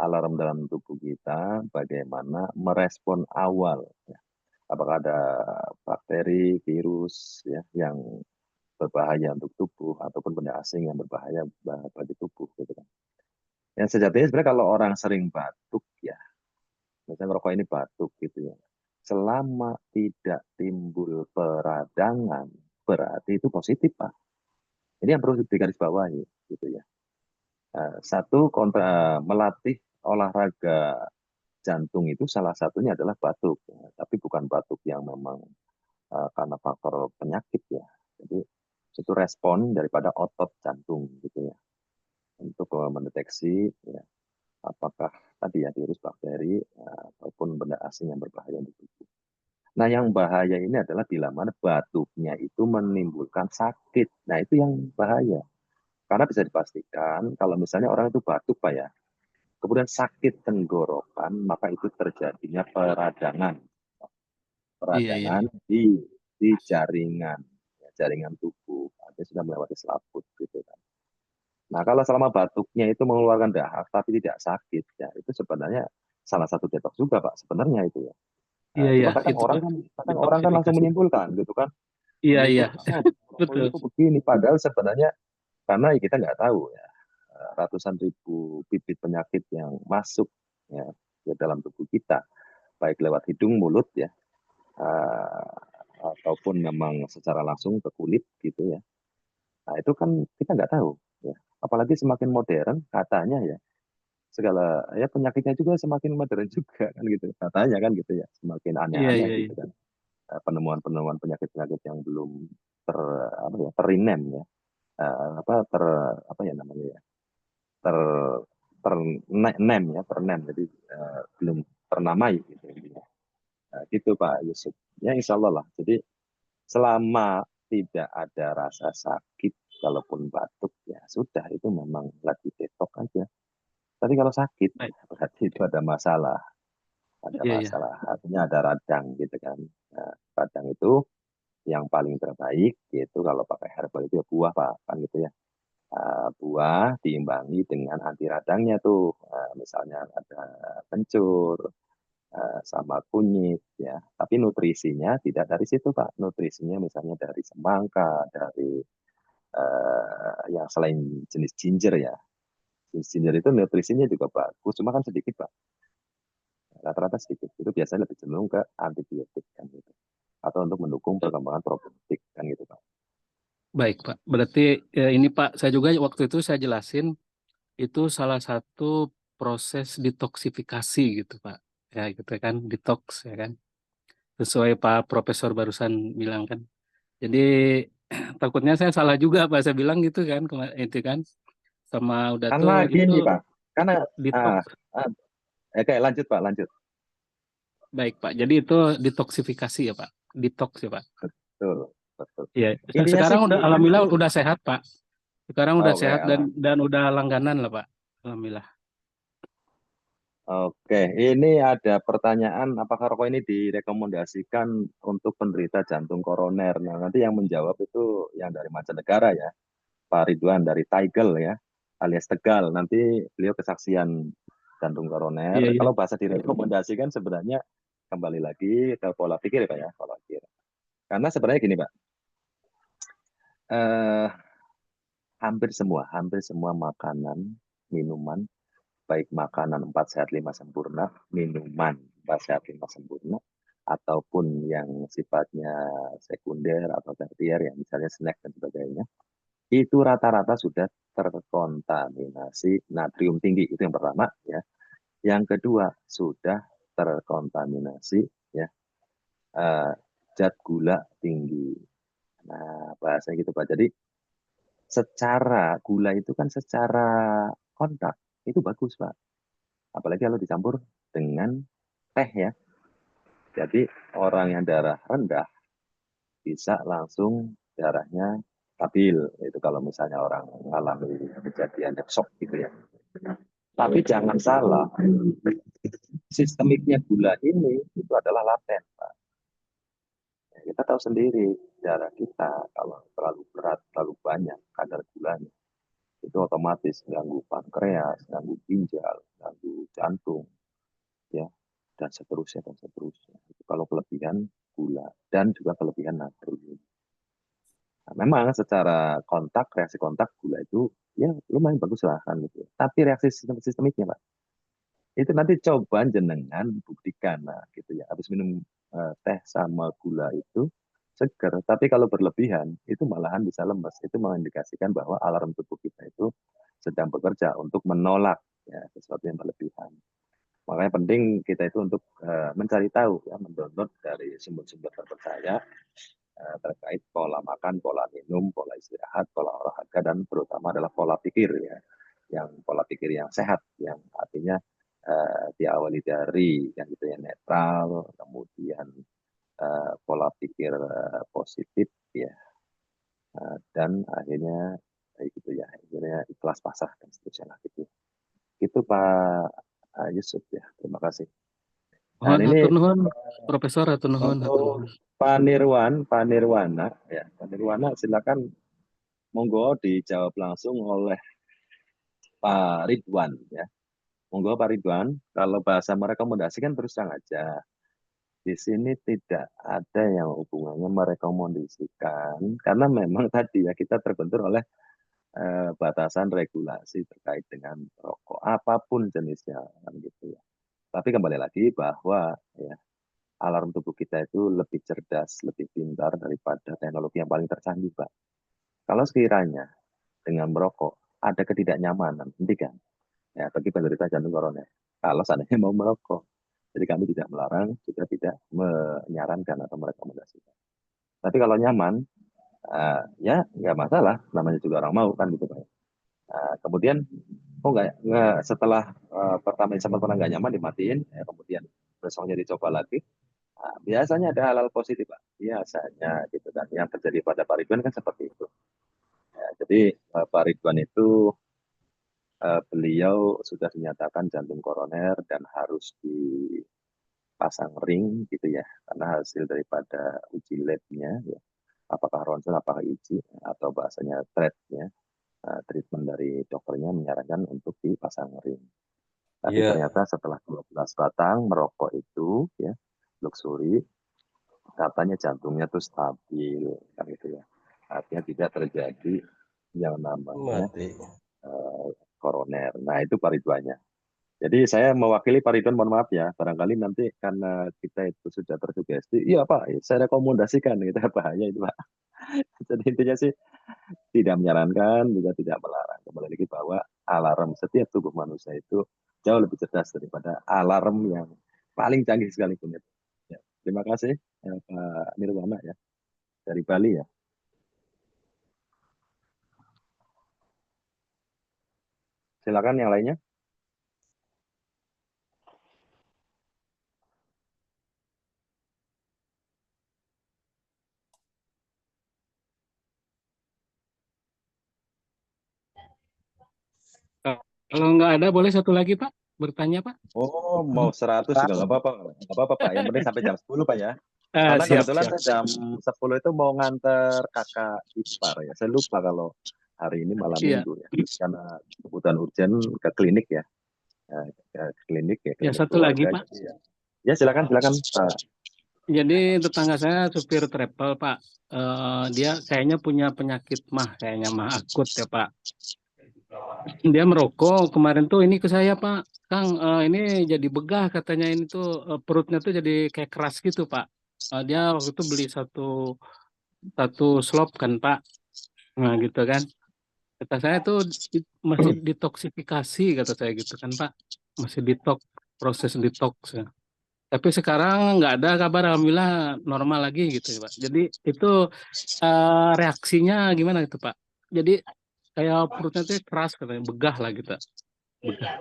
Alarm dalam tubuh kita bagaimana merespon awal. Ya. Apakah ada bakteri, virus ya yang berbahaya untuk tubuh ataupun benda asing yang berbahaya bagi tubuh gitu kan. Yang sejatinya sebenarnya kalau orang sering batuk ya, misalnya rokok ini batuk gitu ya, selama tidak timbul peradangan berarti itu positif Pak. Ini yang perlu digarisbawahi gitu ya. Satu melatih olahraga jantung itu salah satunya adalah batuk, ya. Tapi bukan batuk yang memang karena faktor penyakit ya. Jadi itu respon daripada otot jantung gitu ya untuk mendeteksi ya, apakah tadi ya virus, bakteri ataupun benda asing yang berbahaya untuk tubuh. Nah, yang bahaya ini adalah bila mana batuknya itu menimbulkan sakit. Nah, itu yang bahaya. Karena bisa dipastikan kalau misalnya orang itu batuk Pak ya, kemudian sakit tenggorokan, maka itu terjadinya peradangan. Iya iya. Peradangan Iya. di jaringan, ya, jaringan tubuh. Artinya sudah melewati selaput gitu kan. Nah, kalau selama batuknya itu mengeluarkan dahak tapi tidak sakit, ya itu sebenarnya salah satu detox juga Pak, sebenarnya itu ya. Iya Cuma kadang itu orang kan langsung detoksifikasi. menyimpulkan gitu kan, Iya menyimpulkan rokok betul. itu begini, padahal sebenarnya karena kita nggak tahu ya ratusan ribu bibit penyakit yang masuk ya ke dalam tubuh kita, baik lewat hidung, mulut ya, ataupun memang secara langsung ke kulit gitu ya. Nah itu kan kita nggak tahu ya. Apalagi semakin modern katanya ya, segala ya penyakitnya juga semakin modern juga kan gitu katanya kan gitu ya, semakin Iya, aneh-aneh iya, gitu iya. kan. Penemuan-penemuan penyakit-penyakit yang belum ter apa ya terinem ya. Apa ter apa ya namanya ya ter ternem ya ternem jadi belum ternamai gitu ya. Gitu Pak Yusuf ya insya Allah lah. Jadi selama tidak ada rasa sakit kalaupun batuk ya sudah itu memang lagi detox aja. Tapi kalau sakit Baik. berarti itu ada masalah, Iya, iya. artinya ada radang gitu kan. Nah, radang itu yang paling terbaik yaitu kalau pakai herbal itu ya buah Pak kan gitu ya. Buah diimbangi dengan anti radangnya tuh. Misalnya ada kencur sama kunyit ya. Tapi nutrisinya tidak dari situ Pak. Nutrisinya misalnya dari semangka, dari yang selain jenis ginger ya. Jenis ginger itu nutrisinya juga bagus, cuma kan sedikit Pak. Rata-rata sedikit. Itu biasanya lebih cenderung ke antibiotik kan gitu. Atau untuk mendukung perkembangan probiotik kan gitu Pak. Baik, Pak. Berarti ini Pak, saya juga waktu itu saya jelasin itu salah satu proses detoksifikasi gitu, Pak. Ya gitu kan, detox ya kan. Sesuai Pak Profesor barusan bilang kan. Jadi takutnya saya salah juga Pak, saya bilang gitu kan, itu kan. Sama udah Karena tuh itu gini Pak, karena detox. ah, kayak lanjut Pak, lanjut. Baik, Pak. Jadi itu detoksifikasi ya, Pak. Detox ya, Pak. Betul, betul. Iya, Intinya sih sekarang udah gini. alhamdulillah udah sehat, Pak. Sekarang udah Oke, sehat dan udah langganan lah, Pak. Alhamdulillah. Oke, ini ada pertanyaan, apakah rokok ini direkomendasikan untuk penderita jantung koroner? Nah, nanti yang menjawab itu yang dari mancanegara ya, Pak Ridwan dari Taigel ya, alias Tegal. Nanti beliau kesaksian jantung koroner. Iya, iya. Kalau bahasa direkomendasikan sebenarnya kembali lagi ke pola pikir ya Pak ya, pola pikir. Karena sebenarnya gini Pak, eh, hampir semua makanan, minuman, baik makanan 4 sehat 5 sempurna, minuman 4 sehat 5 sempurna, ataupun yang sifatnya sekunder atau tertier, yang misalnya snack dan sebagainya, itu rata-rata sudah terkontaminasi natrium tinggi. Itu yang pertama ya. Yang kedua, sudah terkontaminasi ya zat gula tinggi. Nah, bahasa gitu Pak. Jadi secara gula itu kan secara kontak itu bagus Pak. Apalagi kalau dicampur dengan teh ya. Jadi orang yang darah rendah bisa langsung darahnya stabil. Itu kalau misalnya orang mengalami kejadian shock gitu ya. Tapi jangan salah, sistemiknya gula ini itu adalah laten. Pak. Kita tahu sendiri darah kita kalau terlalu berat, terlalu banyak kadar gulanya, itu otomatis ganggu pankreas, ganggu ginjal, ganggu jantung, ya dan seterusnya dan seterusnya. Itu kalau kelebihan gula dan juga kelebihan natrium. Nah, memang secara kontak, reaksi kontak gula itu ya lumayan bagus lah kan gitu. Tapi reaksi sistemiknya Pak, itu nanti coba jenengan buktikan lah gitu ya. Habis minum teh sama gula itu seger, tapi kalau berlebihan itu malahan bisa lemes. Itu mengindikasikan bahwa alarm tubuh kita itu sedang bekerja untuk menolak ya sesuatu yang berlebihan. Makanya penting kita itu untuk mencari tahu, ya, mendownload dari sumber-sumber terpercaya terkait pola makan, pola minum, pola istirahat, pola olahraga, dan terutama adalah pola pikir ya, yang pola pikir yang sehat, yang artinya diawali dari yang gitu ya netral, kemudian pola pikir positif ya, dan akhirnya gitu ya, akhirnya ikhlas pasrah dan seterusnya gitu. Itu Pak Yusuf ya, terima kasih. Nah Mohon ini hatur nuhun, Profesor hatur nuhun, hatur untuk nuhun. Pak Nirwana ya, Pak Nirwana silakan monggo dijawab langsung oleh Pak Ridwan ya. Monggo Pak Ridwan, kalau bahasa merekomendasikan terus terang aja. Di sini tidak ada yang hubungannya merekomendasikan karena memang tadi ya kita terbentur oleh batasan regulasi terkait dengan rokok apapun jenisnya kan gitu ya. Tapi kembali lagi bahwa ya, alarm tubuh kita itu lebih cerdas, lebih pintar daripada teknologi yang paling tercanggih, Pak. Kalau sekiranya dengan merokok ada ketidaknyamanan, hentikan. Ya, bagi penderita jantung koroner. Kalau seandainya mau merokok, jadi kami tidak melarang, juga tidak menyarankan atau merekomendasikan. Tapi kalau nyaman, ya nggak masalah. Namanya juga orang mau kan gitu, Pak. Kemudian, nggak setelah pertama sempat pernah nggak nyaman dimatiin, ya, kemudian besoknya dicoba lagi. Nah, biasanya ada hal-hal positif, Pak. Biasanya gitu kan. Yang terjadi pada Pak Ridwan kan seperti itu. Ya, jadi Pak Ridwan itu beliau sudah dinyatakan jantung koroner dan harus dipasang ring gitu ya, karena hasil daripada uji labnya ya, apakah ronsen, apakah IJ atau bahasanya TREAD-nya, treatment dari dokternya menyarankan untuk dipasang ring. Tapi ternyata setelah 12 batang merokok itu ya, luxury, katanya jantungnya tuh stabil kan gitu ya. Artinya tidak terjadi yang namanya koroner. Nah, itu Pak Ridwannya. Jadi saya mewakili Pak Ridwan, mohon maaf ya, barangkali nanti karena kita itu sudah tersugesti, iya Pak, saya rekomendasikan, gitu, bahaya itu Pak. Jadi intinya sih tidak menyarankan, juga tidak melarang. Kembali lagi bahwa alarm setiap tubuh manusia itu jauh lebih cerdas daripada alarm yang paling canggih sekalipun itu. Ya, terima kasih ya, Pak Nirwana ya, dari Bali ya. Silakan yang lainnya. Kalau nggak ada, boleh satu lagi Pak, bertanya Pak. Oh, mau 100 juga nggak apa-apa. Nggak apa-apa Pak, yang penting sampai jam 10 Pak ya. Karena Siap, kebetulan siap. saya jam 10 itu mau nganter kakak ipar ya. Saya lupa kalau hari ini malam Iya. minggu ya. Karena kebutuhan urgent ke klinik ya. Ke klinik ya, Ya, klinik satu lagi keluarga. Pak. Ya silakan Pak. Jadi tetangga saya supir travel Pak. Dia kayaknya punya penyakit kayaknya mah akut ya Pak. Dia merokok kemarin tuh ini ke saya Pak. Kang, ini jadi begah katanya, ini tuh perutnya tuh jadi kayak keras gitu Pak. Dia waktu itu beli satu slop kan Pak. Nah gitu kan. Kata saya tuh masih detoksifikasi kata saya gitu kan Pak. Masih proses detox ya. Tapi sekarang nggak ada kabar, alhamdulillah normal lagi gitu ya Pak. Jadi itu reaksinya gimana gitu Pak? Jadi kayak perutnya tuh keras katanya, begah lah gitu. Begah.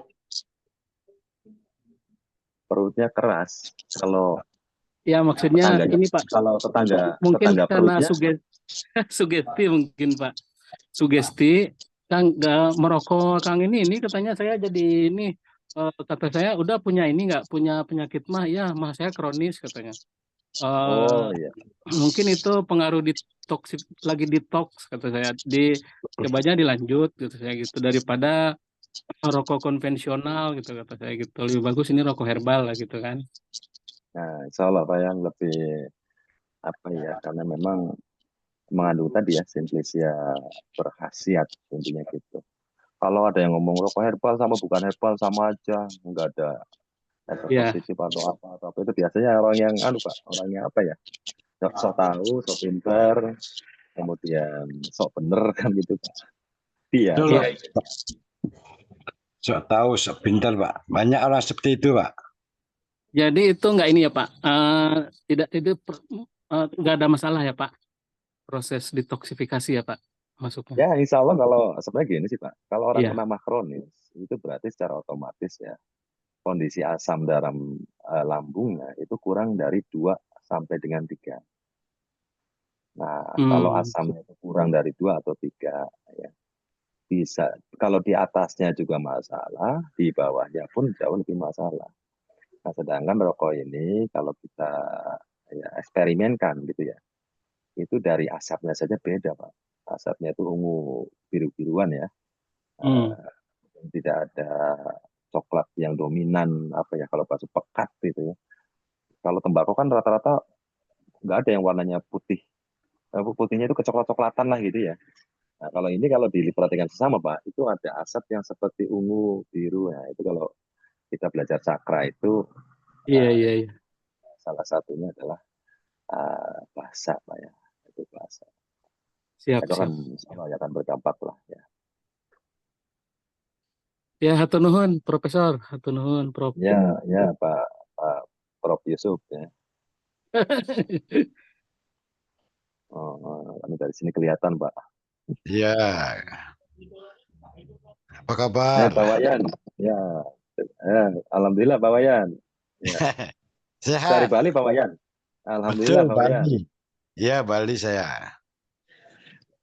Perutnya keras. Kalau Ya maksudnya ini Pak, kalau mungkin tetangga karena perutnya sugesti mungkin Pak. Sugesti, Kang nggak merokok Kang ini katanya saya jadi ini, kata saya udah punya ini nggak, punya penyakit ya mah saya kronis katanya. oh iya. Mungkin itu pengaruh lagi detox kata saya, cobanya dilanjut gitu saya gitu, daripada rokok konvensional gitu kata saya gitu, lebih bagus ini rokok herbal lah gitu kan. Nah, insya Allah Pak yang lebih apa ya, karena memang mengandung tadi ya simplicia berkhasiat intinya gitu. Kalau ada yang ngomong rokok herbal sama bukan herbal sama aja, nggak ada efek Ya, positif atau apa itu biasanya orang yang Pak, orang yang apa ya, sok tahu, sok pintar, kemudian sok bener kan gitu Pak. Iya. Betul, Pak. Sok tahu, sok pintar Pak. Banyak orang seperti itu Pak. jadi itu nggak ini ya Pak, nggak ada masalah ya Pak, proses detoksifikasi ya Pak masuknya. Ya, insya Allah kalau sebenarnya gini sih Pak, kalau orang Iya. kena mah kronis itu berarti secara otomatis ya kondisi asam dalam lambungnya itu kurang dari 2 sampai dengan 3. Nah, kalau asamnya itu kurang dari 2 atau 3 ya bisa, kalau di atasnya juga masalah, di bawahnya pun jauh lebih masalah. Nah, sedangkan rokok ini kalau kita ya, eksperimenkan gitu ya, itu dari asapnya saja beda Pak. Asapnya itu ungu biru-biruan ya. Tidak ada coklat yang dominan apa ya, kalau bakso pekat gitu ya. Kalau tembakau kan rata-rata nggak ada yang warnanya putih. Putihnya itu kecoklat-coklatan lah gitu ya. Nah, kalau ini kalau diperhatikan sesama Pak, itu ada asap yang seperti ungu biru. Nah, itu kalau kita belajar cakra itu Iya. salah satunya adalah bahasa Pak ya, itu bahasa. Siap. Itu akan berdampak lah ya. Ya, hatur nuhun, Profesor. Hatur nuhun, Prof. Ya Pak Prof Yusuf ya. Kami dari sini kelihatan Pak. Ya. Apa kabar? Pak Wayan. Ya. Alhamdulillah Pak Wayan. Ya. Sehat. Dari Bali Pak Wayan. Alhamdulillah Betul, Pak Wayan. Bali. Ya, Bali saya.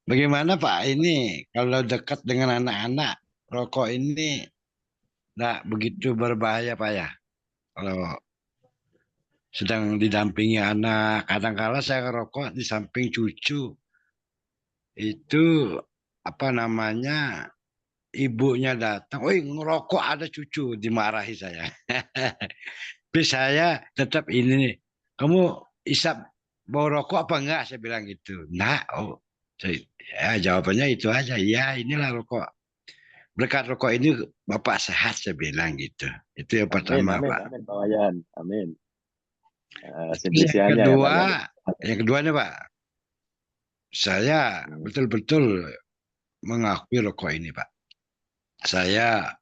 Bagaimana Pak ini kalau dekat dengan anak-anak, rokok ini enggak begitu berbahaya Pak ya? Kalau sedang didampingi anak, kadang-kala saya ngerokok di samping cucu. Itu apa namanya? Ibunya datang, "Woi, ngerokok ada cucu," dimarahi saya. Tapi saya tetap ini nih, "Kamu isap bau rokok apa enggak?" Saya bilang gitu. Nah, ya jawabannya itu aja. Ya, inilah rokok. Berkat rokok ini Bapak sehat, saya bilang gitu. Itu yang pertama, Amin, Pak. amin Pak Wayan. Amin. Yang kedua nih Pak, saya betul-betul mengakui rokok ini Pak. Saya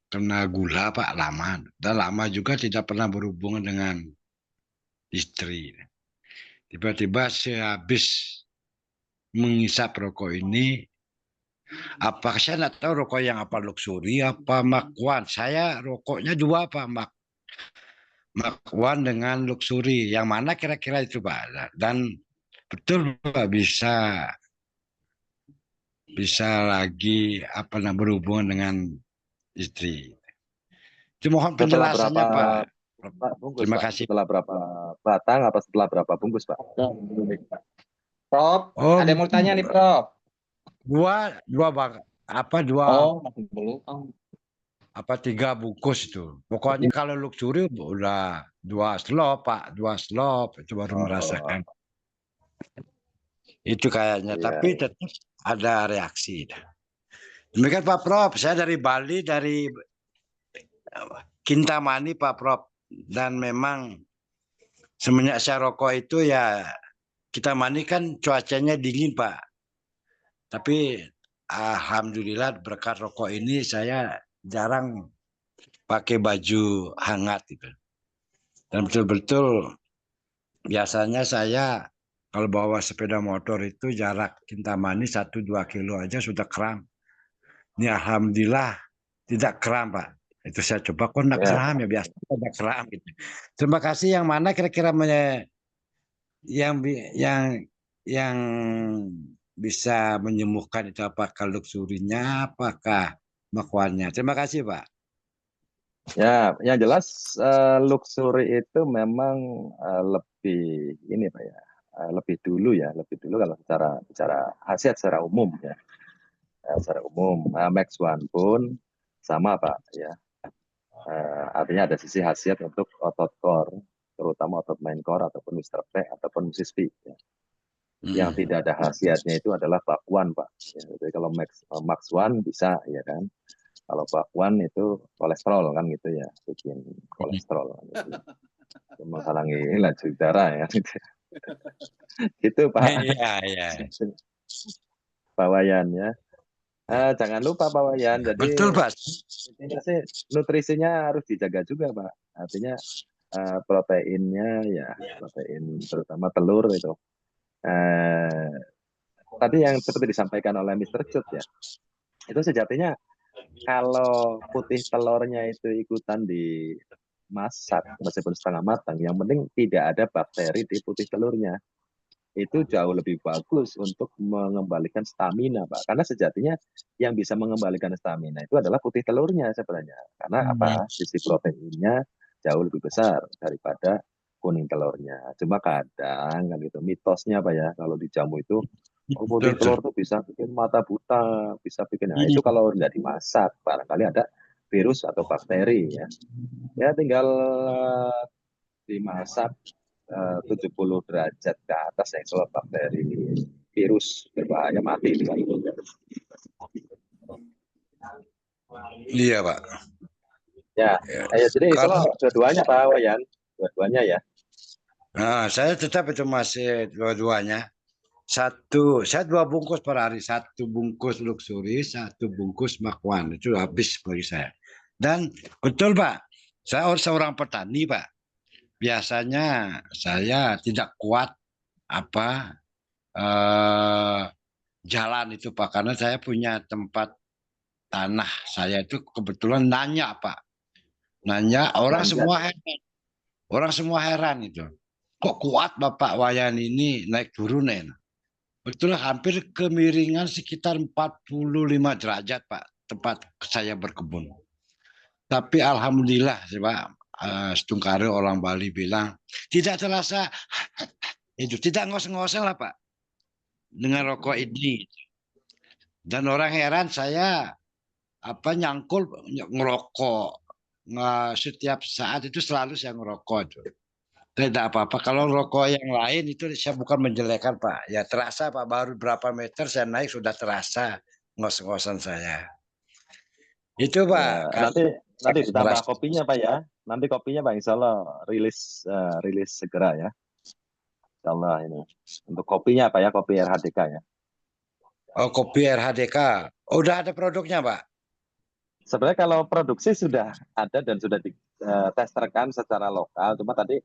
kena gula Pak lama, dan lama juga tidak pernah berhubungan dengan istri. Tiba-tiba saya habis menghisap rokok ini, apa saya nggak tahu rokok yang apa, Luxury apa Makwan. Saya rokoknya dua Pak, Makwan dengan Luxury. Yang mana kira-kira itu Pak? Dan betul Pak bisa lagi berhubungan dengan istri. Itu mohon penjelasannya Pak. Bungkus, Terima Pak. kasih. Setelah berapa batang apa setelah berapa bungkus Pak? Prof, ada yang mau tanya nih Prof. Dua Masih belum. apa 3 bungkus itu. Pokoknya kalau Luxury udah 2 slop Pak, 2 slop itu baru merasakan. Itu kayaknya, tapi tetap ada reaksi. Demikian Pak Prof, saya dari Bali, dari Kintamani Pak Prof. Dan memang semenjak saya rokok itu ya, Kintamani kan cuacanya dingin Pak. Tapi alhamdulillah berkat rokok ini saya jarang pakai baju hangat gitu. Dan betul-betul biasanya saya kalau bawa sepeda motor itu jarak Kintamani 1-2 kilo aja sudah kram. Ini alhamdulillah tidak kram Pak. Itu saya coba kok enggak kram ya, biasa tidak kram gitu. Terima kasih. Yang mana kira-kira yang bisa menyembuhkan itu, apakah Luxury-nya, apakah Makwannya? Terima kasih Pak. Ya, yang jelas Luxury itu memang lebih ini Pak ya, lebih dulu kalau secara khasiat secara umum ya, secara umum Max One pun sama Pak ya, artinya ada sisi khasiat untuk otot core, terutama otot main core ataupun Mr. P ataupun Mrs. P ya. Yang tidak ada khasiatnya itu adalah bakwan Pak ya, jadi kalau Max One bisa ya kan. Kalau bakwan itu kolesterol kan gitu ya, bikin kolesterol gitu. Menghalangi laju darah ya. Gitu Pak. Iya. Pak Wayan ya. Jangan lupa Pak Wayan. Jadi betul Pak. Nutrisinya harus dijaga juga Pak. Artinya proteinnya ya, protein terutama telur itu. Tadi yang seperti disampaikan oleh Mr. Cut ya, itu sejatinya kalau putih telurnya itu ikutan dimasak meskipun setengah matang, yang penting tidak ada bakteri di putih telurnya, itu jauh lebih bagus untuk mengembalikan stamina Pak. Karena sejatinya yang bisa mengembalikan stamina itu adalah putih telurnya sebenarnya. Karena apa? Sisi proteinnya jauh lebih besar daripada kuning telurnya. Cuma kadang kan gitu mitosnya Pak ya, kalau dijamu itu putih telur tuh bisa bikin mata buta, bisa bikin, nah itu kalau nggak dimasak barangkali ada virus atau bakteri ya. Ya tinggal dimasak 70 derajat ke atas ya, kalau bakteri virus berbahaya mati. Iya Pak. Ya, jadi itu Kalau dua-duanya Pak Wayan, dua-duanya ya. saya tetap itu masih dua-duanya. Saya 2 bungkus per hari, 1 bungkus luxury, 1 bungkus makwan, itu habis bagi saya. Dan betul Pak, saya seorang petani Pak. Biasanya saya tidak kuat jalan itu Pak, karena saya punya tempat tanah saya itu kebetulan nanya Pak, orang semua heran itu, kok kuat Bapak Wayan ini naik turun ya. Betul hampir kemiringan sekitar 45 derajat Pak tempat saya berkebun. Tapi alhamdulillah Pak, Stungkare orang Bali bilang tidak terasa itu, tidak ngos-ngosen lah Pak dengan rokok ini. Dan orang heran saya nyangkul ngerokok. Setiap saat itu selalu saya ngerokok itu. Tidak apa-apa. Kalau rokok yang lain itu saya bukan menjelekan Pak. Ya terasa Pak, baru berapa meter saya naik sudah terasa ngos-ngosan saya. Itu Pak. Ya, nanti ditambah kopinya Pak ya. Nanti kopinya Pak Insya Allah rilis segera ya. Insya Allah ini. Untuk kopinya Pak ya, kopi RHDK ya. Oh, kopi RHDK. Udah ada produknya Pak? Sebenarnya kalau produksi sudah ada dan sudah ditesterkan secara lokal. Cuma tadi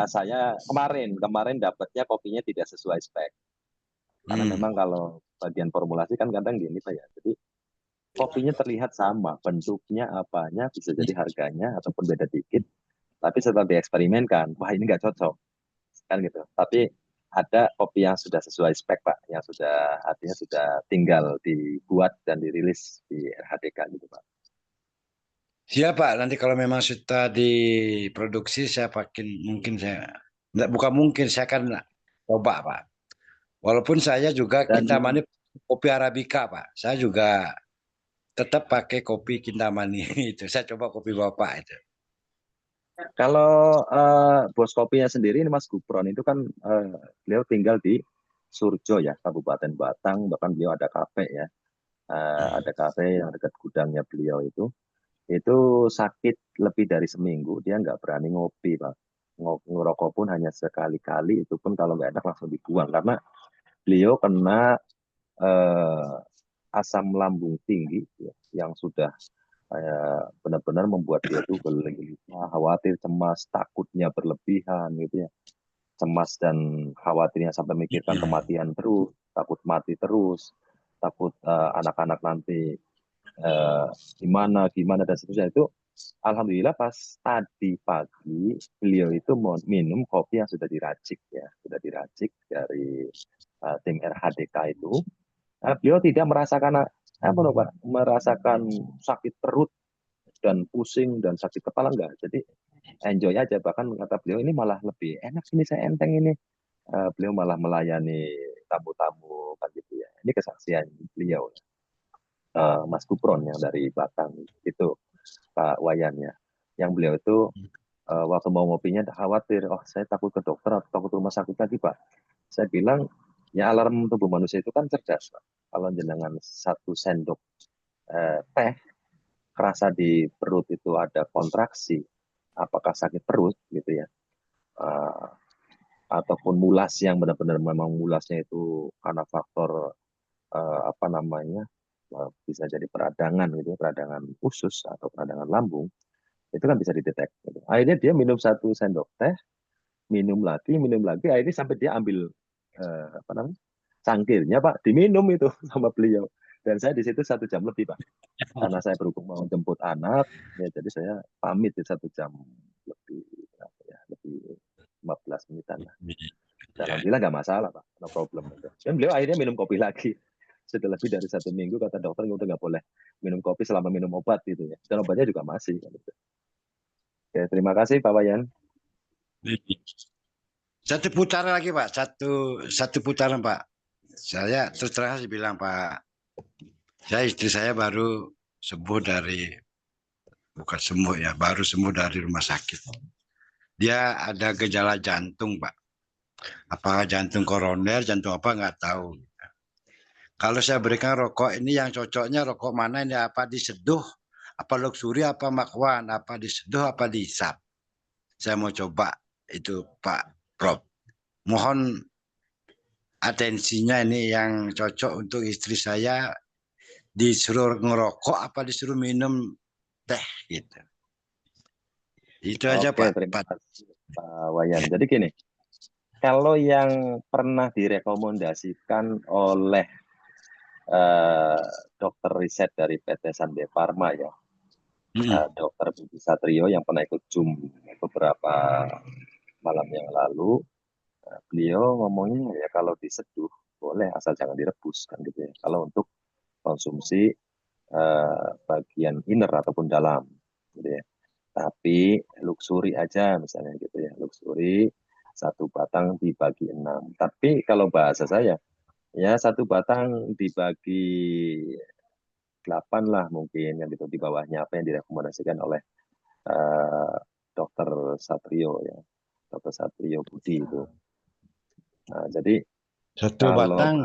saya kemarin dapatnya kopinya tidak sesuai spek. Karena memang kalau bagian formulasi kan kadang gini Pak ya. Jadi kopinya terlihat sama, bentuknya apanya bisa jadi harganya ataupun beda dikit. Tapi setelah dieksperimenkan, wah ini nggak cocok kan gitu. Tapi ada kopi yang sudah sesuai spek Pak, yang sudah artinya sudah tinggal dibuat dan dirilis di RHDK gitu Pak. Siap Pak, nanti kalau memang sudah diproduksi saya mungkin saya akan coba Pak. Walaupun saya juga Kintamani kopi Arabica Pak, saya juga tetap pakai kopi Kintamani itu. Saya coba kopi Bapak itu. Kalau bos kopinya sendiri ini Mas Gupron itu kan beliau tinggal di Surjo ya, Kabupaten Batang, bahkan beliau ada kafe ya. Ada kafe yang dekat gudangnya beliau itu sakit lebih dari seminggu, dia nggak berani ngopi Pak. Ngerokok pun hanya sekali-kali, itu pun kalau nggak enak langsung dibuang, karena beliau kena asam lambung tinggi ya, yang sudah benar-benar membuat dia itu gelisah, khawatir, cemas, takutnya berlebihan gitu ya. Cemas dan khawatirnya sampai mikirkan kematian terus, takut mati terus, takut anak-anak nanti gimana dan seterusnya. Itu alhamdulillah pas tadi pagi beliau itu minum kopi yang sudah diracik ya, sudah diracik dari tim RHDK itu. Beliau tidak merasakan merasakan sakit perut dan pusing dan sakit kepala, enggak. Jadi enjoy aja, bahkan kata beliau ini malah lebih enak ini, saya enteng ini. Beliau malah melayani tamu-tamu kan gitu ya. Ini kesaksian beliau. Mas Gupron yang dari Batang itu Pak Wayan ya, yang beliau itu waktu mau ngopinya khawatir, saya takut ke dokter atau takut rumah sakit lagi Pak. Saya bilang ya alarm tubuh manusia itu kan cerdas Pak. Kalau jenengan 1 sendok teh kerasa di perut itu ada kontraksi, apakah sakit perut gitu ya, ataupun mulas yang benar-benar memang mulasnya itu karena faktor bisa jadi peradangan gitu, peradangan usus atau peradangan lambung, itu kan bisa dideteksi. Gitu. Akhirnya dia minum 1 sendok teh, minum lagi, akhirnya sampai dia ambil cangkirnya Pak, diminum itu sama beliau. Dan saya di situ 1 jam lebih Pak, karena saya berhubung mau jemput anak, ya jadi saya pamit di 1 jam lebih 15 menitan lah. Dan alhamdulillah nggak masalah Pak, no problem. Dan beliau akhirnya minum kopi lagi. Sudah lebih dari 1 minggu, kata dokter udah nggak boleh minum kopi selama minum obat gitu ya. Dan obatnya juga masih. Gitu. Oke, terima kasih Pak Wayan. 1 putaran lagi Pak, satu putaran Pak. Saya terus terang bilang Pak, istri saya baru sembuh baru sembuh dari rumah sakit. Dia ada gejala jantung Pak. Apa jantung koroner, jantung apa nggak tahu. Kalau saya berikan rokok ini yang cocoknya rokok mana ini, apa diseduh apa luxury, apa makwan, apa diseduh, apa dihisap. Saya mau coba itu Pak Prof. Mohon atensinya ini yang cocok untuk istri saya, disuruh ngerokok apa disuruh minum teh gitu. Itu aja Oke, Pak. terima kasih Pak Wayan. Jadi gini, kalau yang pernah direkomendasikan oleh dokter riset dari PT Sanbe Pharma ya, Dokter Budi Satrio yang pernah ikut Zoom beberapa malam yang lalu, beliau ngomongnya ya kalau diseduh boleh asal jangan direbus kan gitu ya. Kalau untuk konsumsi bagian inner ataupun dalam gitu ya. Tapi luxury aja misalnya gitu ya, luxury satu batang dibagi 6. Tapi kalau bahasa saya ya satu batang dibagi 8 lah mungkin yang gitu di bawahnya apa yang direkomendasikan oleh Dokter Satrio ya, Dokter Satrio Budi itu. Nah, jadi satu batang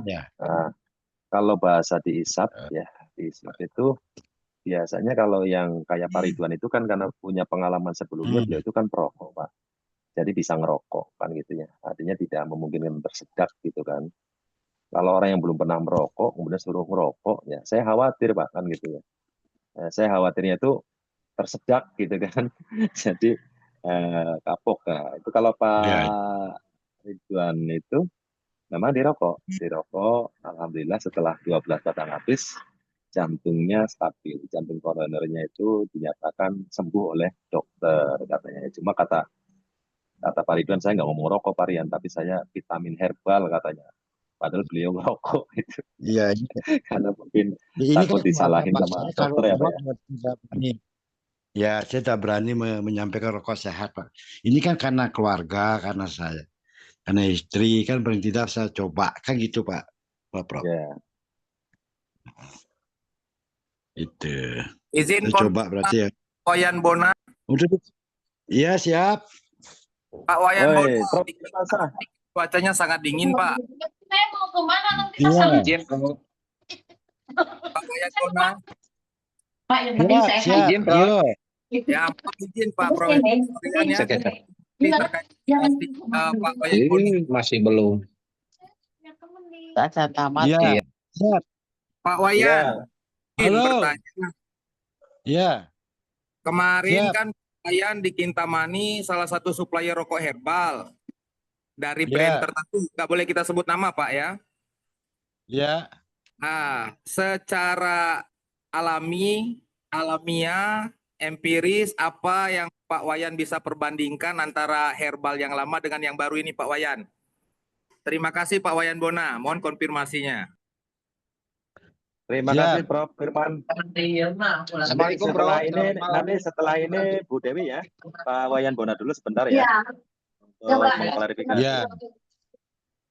ya. Kalau bahasa diisap ya, diisap itu biasanya kalau yang kayak Pak Ridwan itu kan karena punya pengalaman sebelumnya, beliau itu kan perokok Pak. Jadi bisa ngerokok kan gitu ya. Artinya tidak memungkinkan bersedak gitu kan. Kalau orang yang belum pernah merokok, kemudian suruh merokok, ya saya khawatir Pak kan gitu ya. Saya khawatirnya itu tersedak gitu kan. Jadi kapok. Nah, itu kalau Pak Ridwan itu memang dirokok. Alhamdulillah setelah 12 batang habis, jantungnya stabil. Jantung koronernya itu dinyatakan sembuh oleh dokter katanya. Cuma kata Pak Ridwan, saya nggak mau merokok Pak Rian, tapi saya vitamin herbal katanya. Padahal beliau merokok itu. Iya. Karena mungkin Ini takut kan disalahin sama dokter ya Pak ya. Ya, saya tidak berani menyampaikan rokok sehat Pak. Ini kan karena keluarga, karena saya, karena istri kan paling tidak saya coba kan gitu Pak Prof. Ya. Itu. Izin saya coba berarti ya. Wayan Bona. Iya siap. Pak Wayan Bona. Prof, cuacanya sangat dingin Pak. Saya mau kemana nanti Izin, Pak Wayan Bona. Pak yang penting sehat. izin, Prof. Ya, izin Pak Prof. Ini terkait Pak Wayan Bona. Masih belum. Saya tamat. Iya. Siap. Pak Wayan. Halo. Bertanya. Ya. Kemarin kan Wayan di Kintamani salah satu supplier rokok herbal dari brand tertentu. Nggak boleh kita sebut nama Pak ya. Ya. Nah, secara alamiah, empiris, apa yang Pak Wayan bisa perbandingkan antara herbal yang lama dengan yang baru ini Pak Wayan? Terima kasih Pak Wayan Bona, mohon konfirmasinya. Terima kasih Prof Firman. Assalamualaikum Prof. Nanti setelah ini Bu Dewi ya, Pak Wayan Bona dulu sebentar ya. Untuk mengklarifikasi. Ya.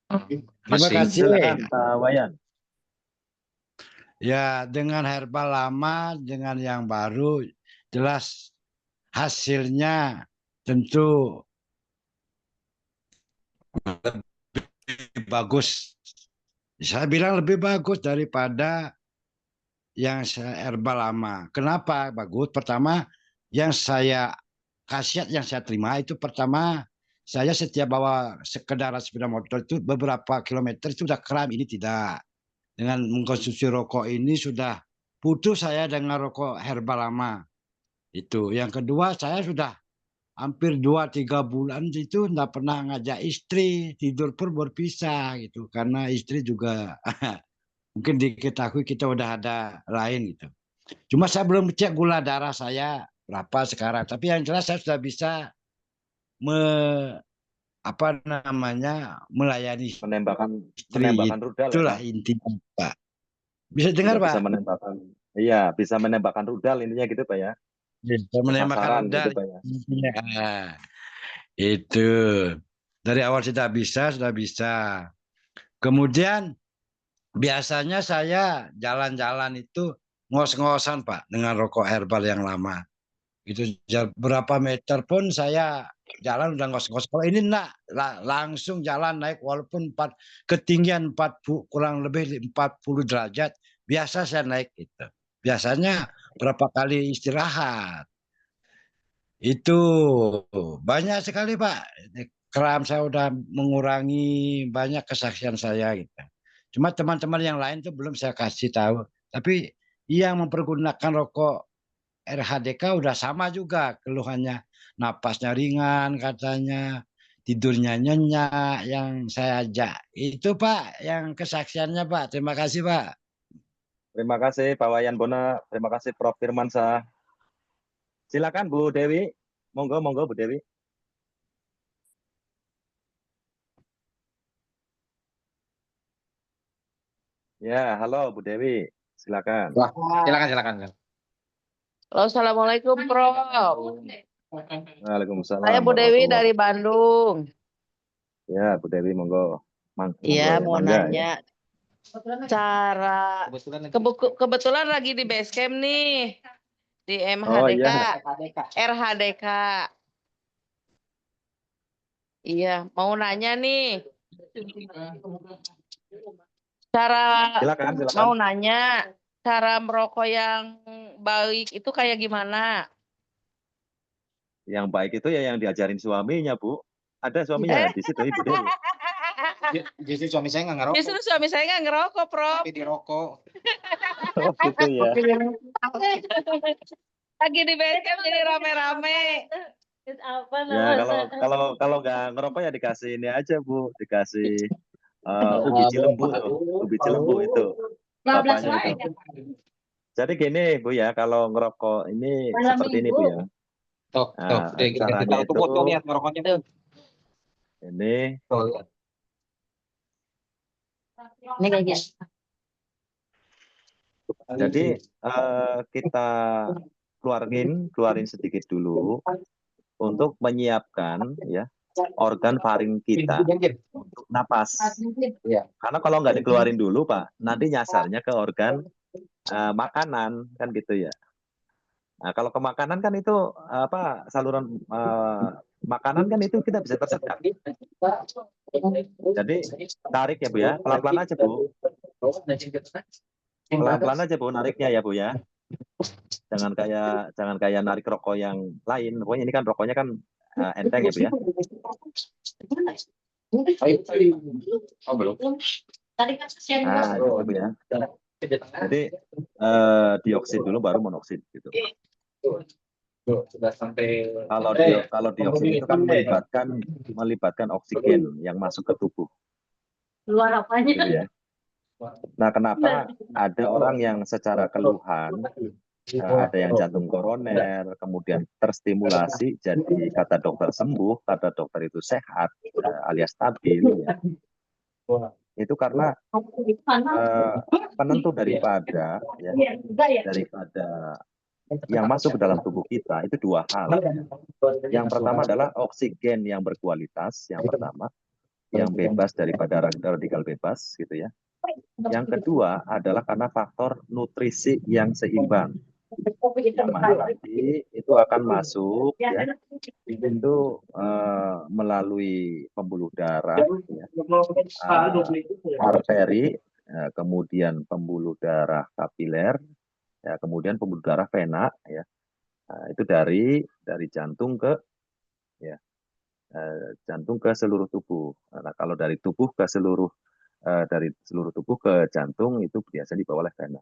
Terima kasih Silakan Pak Wayan. Ya, dengan herbal lama dengan yang baru jelas hasilnya tentu lebih bagus. Saya bilang lebih bagus daripada yang herbal lama. Kenapa bagus? Pertama, yang saya khasiat yang saya terima itu pertama, saya setiap bawa kendaraan sepeda motor itu beberapa kilometer itu sudah kram, ini tidak. Dengan mengkonsumsi rokok ini sudah putus saya dengan rokok herbal lama. Itu. Yang kedua, saya sudah hampir 2-3 bulan itu tidak pernah ngajak istri, tidur pun berpisah gitu. Karena istri juga mungkin diketahui kita udah ada lain gitu. Cuma saya belum cek gula darah saya berapa sekarang. Tapi yang jelas saya sudah bisa melayani menembakkan rudal. Itulah ya, intinya Pak. Bisa dengar Pak? Bisa menembakkan rudal intinya gitu Pak ya. Bisa menembakkan rudal. Gitu, Pak, ya? Itu dari awal sudah bisa. Kemudian biasanya saya jalan-jalan itu ngos-ngosan Pak dengan rokok herbal yang lama. Itu berapa meter pun saya jalan udah ngos-ngos. Kalau ini enggak, langsung jalan naik walaupun ketinggian 40 kurang lebih 40 derajat biasa saya naik gitu. Biasanya berapa kali istirahat. Itu banyak sekali Pak. Kram saya udah mengurangi banyak kesaksian saya gitu. Cuma teman-teman yang lain tuh belum saya kasih tahu. Tapi yang mempergunakan rokok RHDK udah sama juga keluhannya. Napasnya ringan katanya, tidurnya nyenyak yang saya ajak. Itu Pak yang kesaksiannya Pak. Terima kasih Pak. Terima kasih Pak Wayan Bona, terima kasih Prof Firmansyah. Silakan Bu Dewi, monggo Bu Dewi. Ya, halo Bu Dewi, silakan. Silakan. Halo, Assalamualaikum, Prof. Waalaikumsalam. Saya Bu Dewi dari Bandung. Ya, Bu Dewi, monggo. Iya, mau mangga, nanya cara kebetulan lagi di base camp nih di MHDK, RHDK. Iya, mau nanya nih. Silakan. Mau nanya cara merokok yang baik itu kayak gimana? Yang baik itu ya yang diajarin suaminya, Bu. Ada suaminya di situ, Ibu Dewi. Justru suami saya nggak ngerokok. Justru suami saya nggak ngerokok, Prof. Tapi dirokok. Oh, gitu ya. Lagi di base camp jadi rame-rame. Ya, kalau nggak ngerokok ya dikasih ini aja, Bu. Dikasih ubi cilembu tuh. Ubi cilembu itu. Bapaknya itu. Jadi gini, Bu ya, kalau ngerokok ini seperti ini, Bu ya. Caranya itu ini jadi kita keluarin sedikit dulu untuk menyiapkan ya organ faring kita untuk napas. Karena kalau nggak dikeluarin dulu Pak, nanti nyasarnya ke organ makanan kan gitu ya. Nah, kalau ke makanan kan itu saluran makanan kan itu kita bisa tersedak. Jadi tarik ya Bu ya, pelan-pelan aja Bu. Pelan-pelan aja Bu nariknya ya Bu ya. Jangan kayak narik rokok yang lain. Pokoknya ini kan rokoknya kan enteng ya Bu ya. Oh, belum. Nah, itu Bu ya. Jadi dioksid dulu baru monoksid gitu. Sudah sampai kalau dioksid itu kan melibatkan oksigen yang masuk ke tubuh. Luar apanya? Gitu ya. Nah, kenapa ada orang yang secara keluhan ada yang jantung koroner, kemudian terstimulasi, jadi kata dokter sembuh, kata dokter itu sehat, alias stabil, ya. Itu karena penentu daripada yang masuk ke dalam tubuh kita itu dua hal. Yang pertama adalah oksigen yang berkualitas, yang pertama, yang bebas daripada radikal bebas, gitu ya. Yang kedua adalah karena faktor nutrisi yang seimbang. Yang mana nanti itu akan masuk ya, itu melalui pembuluh darah, ya, arteri, kemudian pembuluh darah kapiler, ya, kemudian pembuluh darah vena, ya. Nah, itu dari jantung ke jantung ke seluruh tubuh. Nah, kalau dari tubuh ke seluruh tubuh ke jantung itu biasa dibawa oleh vena.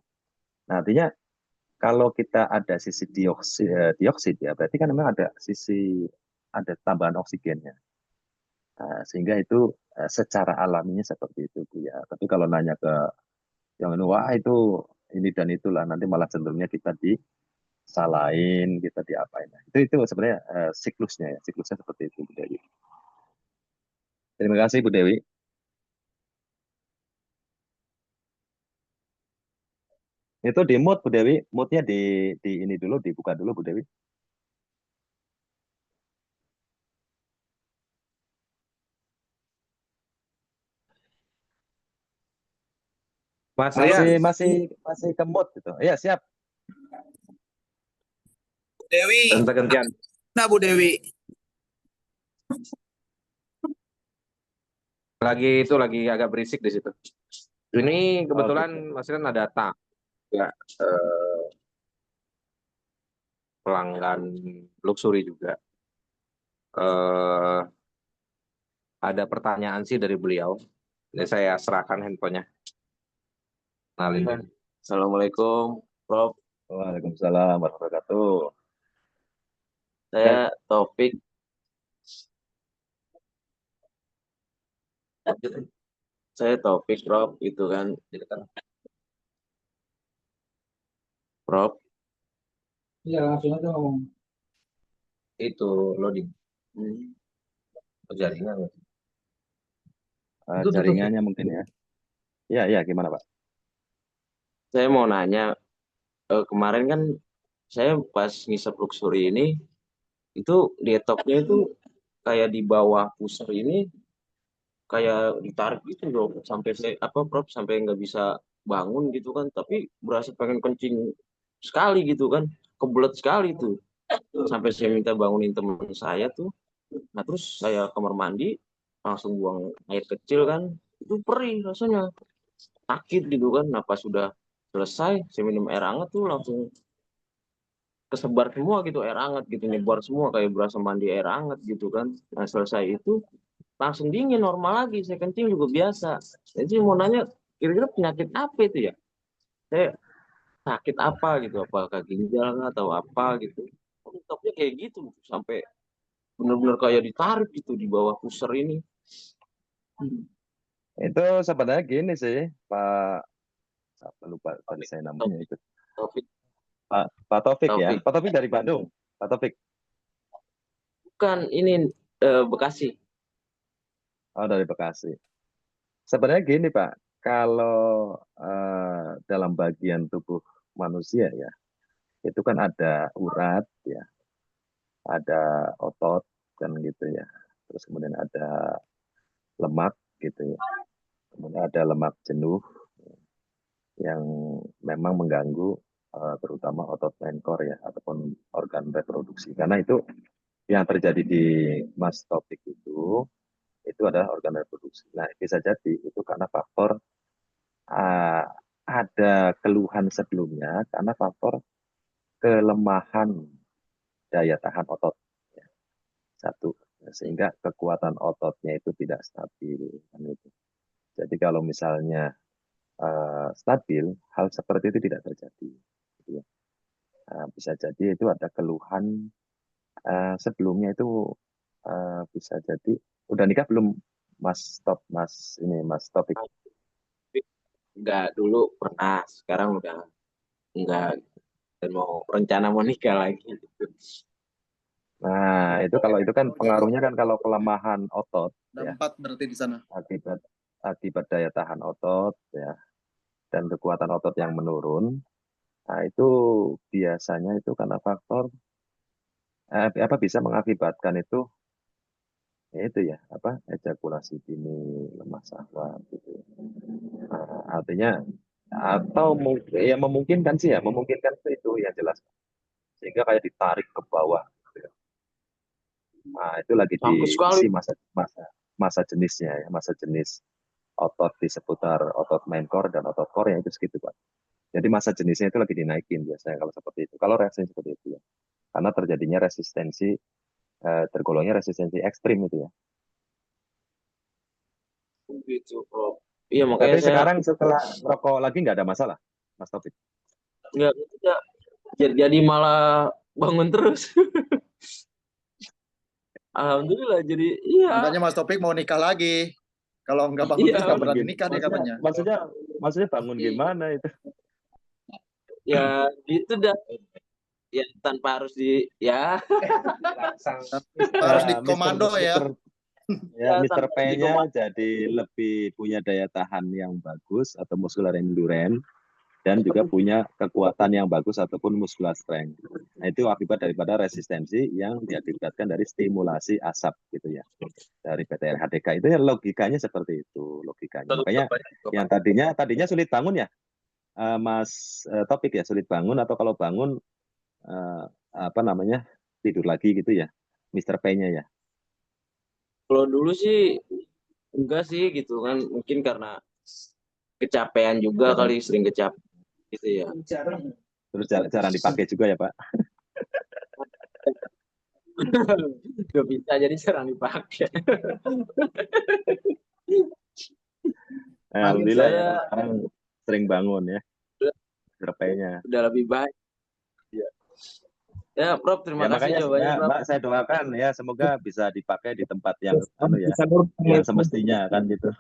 Nah, artinya kalau kita ada sisi dioksid ya, berarti kan memang ada tambahan oksigennya. Nah, sehingga itu secara alaminya seperti itu Bu ya. Tapi kalau nanya ke yang ini, wah itu ini dan itulah, nanti malah cenderungnya kita disalahin, kita diapain. Nah, itu sebenarnya siklusnya seperti itu Bu Dewi. Terima kasih Bu Dewi. Itu di mute Bu Dewi, mute-nya di ini dulu, dibuka dulu Bu Dewi. Masih ke mute gitu. Iya, siap. Bu Dewi. Gantian. Nah, Bu Dewi. Lagi agak berisik di situ. Ini kebetulan Mas Ren ada tamu ya, pelanggan luxury juga. Ada pertanyaan sih dari beliau. Ini saya serahkan handphonenya. Kenalin. Assalamualaikum, Prof. Waalaikumsalam warahmatullahi wabarakatuh. Saya Taufik. Saya Taufik, Prof. Itu kan. Prof. Iya, langsung aja ngomong. Itu loading. Jaringan. Jaringannya mungkin ya. Iya, gimana Pak? Saya mau nanya, kemarin kan saya pas ngisep luxury ini, itu detoknya itu kayak di bawah pusar ini, kayak ditarik gitu loh, sampai Prof, sampai nggak bisa bangun gitu kan, tapi berasa pengen kencing sekali gitu kan, kebelet sekali tuh. Sampai saya minta bangunin teman saya tuh, nah terus saya kamar mandi, langsung buang air kecil kan, itu perih rasanya, sakit gitu kan. Nah pas sudah selesai, saya minum air hangat tuh langsung kesebar semua gitu, air hangat gitu, nyebar semua kayak berasa mandi air hangat gitu kan. Nah selesai itu langsung dingin, normal lagi, saya kencing juga biasa. Jadi mau nanya, kira-kira penyakit apa itu ya? Saya sakit apa gitu, apakah ginjal atau apa gitu. Tapi kayak gitu, sampai benar-benar kayak ditarik gitu di bawah pusar ini. Itu sebenarnya gini sih, Pak, lupa tadi saya namanya itu. Pak Taufik ya. Pak Taufik dari Bandung. Pak Taufik. Bukan, ini Bekasi. Oh, dari Bekasi. Sebenarnya gini Pak, kalau dalam bagian tubuh manusia ya, itu kan ada urat ya, ada otot kan gitu ya, terus kemudian ada lemak gitu ya, kemudian ada lemak jenuh yang memang mengganggu terutama otot menkor ya, ataupun organ reproduksi. Karena itu yang terjadi di Mas Taufik itu adalah organ reproduksi. Nah, bisa jadi itu karena faktor ada keluhan sebelumnya karena faktor kelemahan daya tahan otot. Satu, sehingga kekuatan ototnya itu tidak stabil. Jadi kalau misalnya stabil, hal seperti itu tidak terjadi. Bisa jadi itu ada keluhan sebelumnya itu bisa jadi. Udah nikah belum Mas Taufik? Enggak, dulu pernah, sekarang udah enggak, dan mau rencana mau nikah lagi. Nah, itu kalau itu kan pengaruhnya kan kalau kelemahan otot ya. 4 berarti di sana. Akibat daya tahan otot ya dan kekuatan otot yang menurun. Nah, itu biasanya itu karena faktor apa bisa mengakibatkan itu ya apa ejakulasi dini, lemah syahwat gitu. Nah, artinya atau ya memungkinkan sih ya, memungkinkan itu yang jelas. Sehingga kayak ditarik ke bawah. Nah, itu lagi diisi masa jenisnya ya, masa jenis otot di seputar otot menkor dan otot core yang itu segitu Pak. Jadi masa jenisnya itu lagi dinaikin biasanya kalau seperti itu. Kalau reaksi seperti itu ya. Karena terjadinya resistensi, tergolongnya resistensi ekstrim itu ya. Gitu, Prof. Iya, makanya tapi sekarang setelah merokok lagi nggak ada masalah, Mas Taufik? Nggak, jadi malah bangun terus. Alhamdulillah, jadi iya. Makanya Mas Taufik mau nikah lagi. Kalau nggak bangun terus nggak berani nikah nih katanya. Maksudnya bangun gimana itu? Ya itu dah. Ya tanpa harus harus di komando ya. Ya, Mr. P-nya jadi lebih punya daya tahan yang bagus atau muscular endurance dan juga punya kekuatan yang bagus ataupun muscular strength. Nah, itu akibat daripada resistensi yang diakibatkan dari stimulasi asap gitu ya. Dari PT RHDK itu ya logikanya seperti itu, logikanya. Makanya yang tadinya sulit bangun ya. Mas Taufik ya, sulit bangun atau kalau bangun tidur lagi gitu ya. Mr. P-nya ya. Kalau dulu sih enggak sih gitu kan, mungkin karena kecapean juga kali, sering kecapean gitu ya. Terus jarang dipakai juga ya Pak. Nggak bisa, jadi jarang dipakai. Alhamdulillah ya, saya sekarang sering bangun ya, repainya. udah lebih baik. Ya, ya Prof, terima Ya kasih makanya jawabannya, Prof. Mbak, saya doakan ya semoga bisa dipakai di tempat yang ya, yang semestinya kan gitu.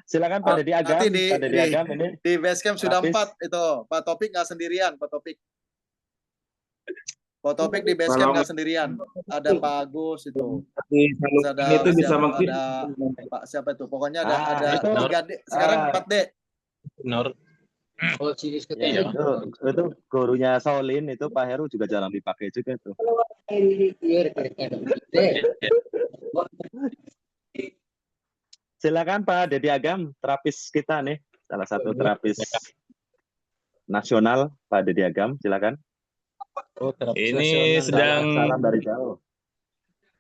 Silakan Pak Dedi Agam, Nanti Pak Dedi Agam ini di Basecamp sudah terapis. 4 itu. Pak Topik nggak sendirian, Pak Topik. Pak Topik di Basecamp nggak sendirian. Ada Pak Agus itu. Terus ada itu bisa siapa, mengklik. ada Pak siapa itu? Pokoknya ada itu 3D. Sekarang 4D. Nur. Ya, itu gurunya Solin itu Pak Heru juga jarang dipakai juga tuh. Silakan Pak Dedi Agam, terapis kita nih, salah satu terapis nasional Pak Dedi Agam, silakan. Ini sedang salam dari jauh.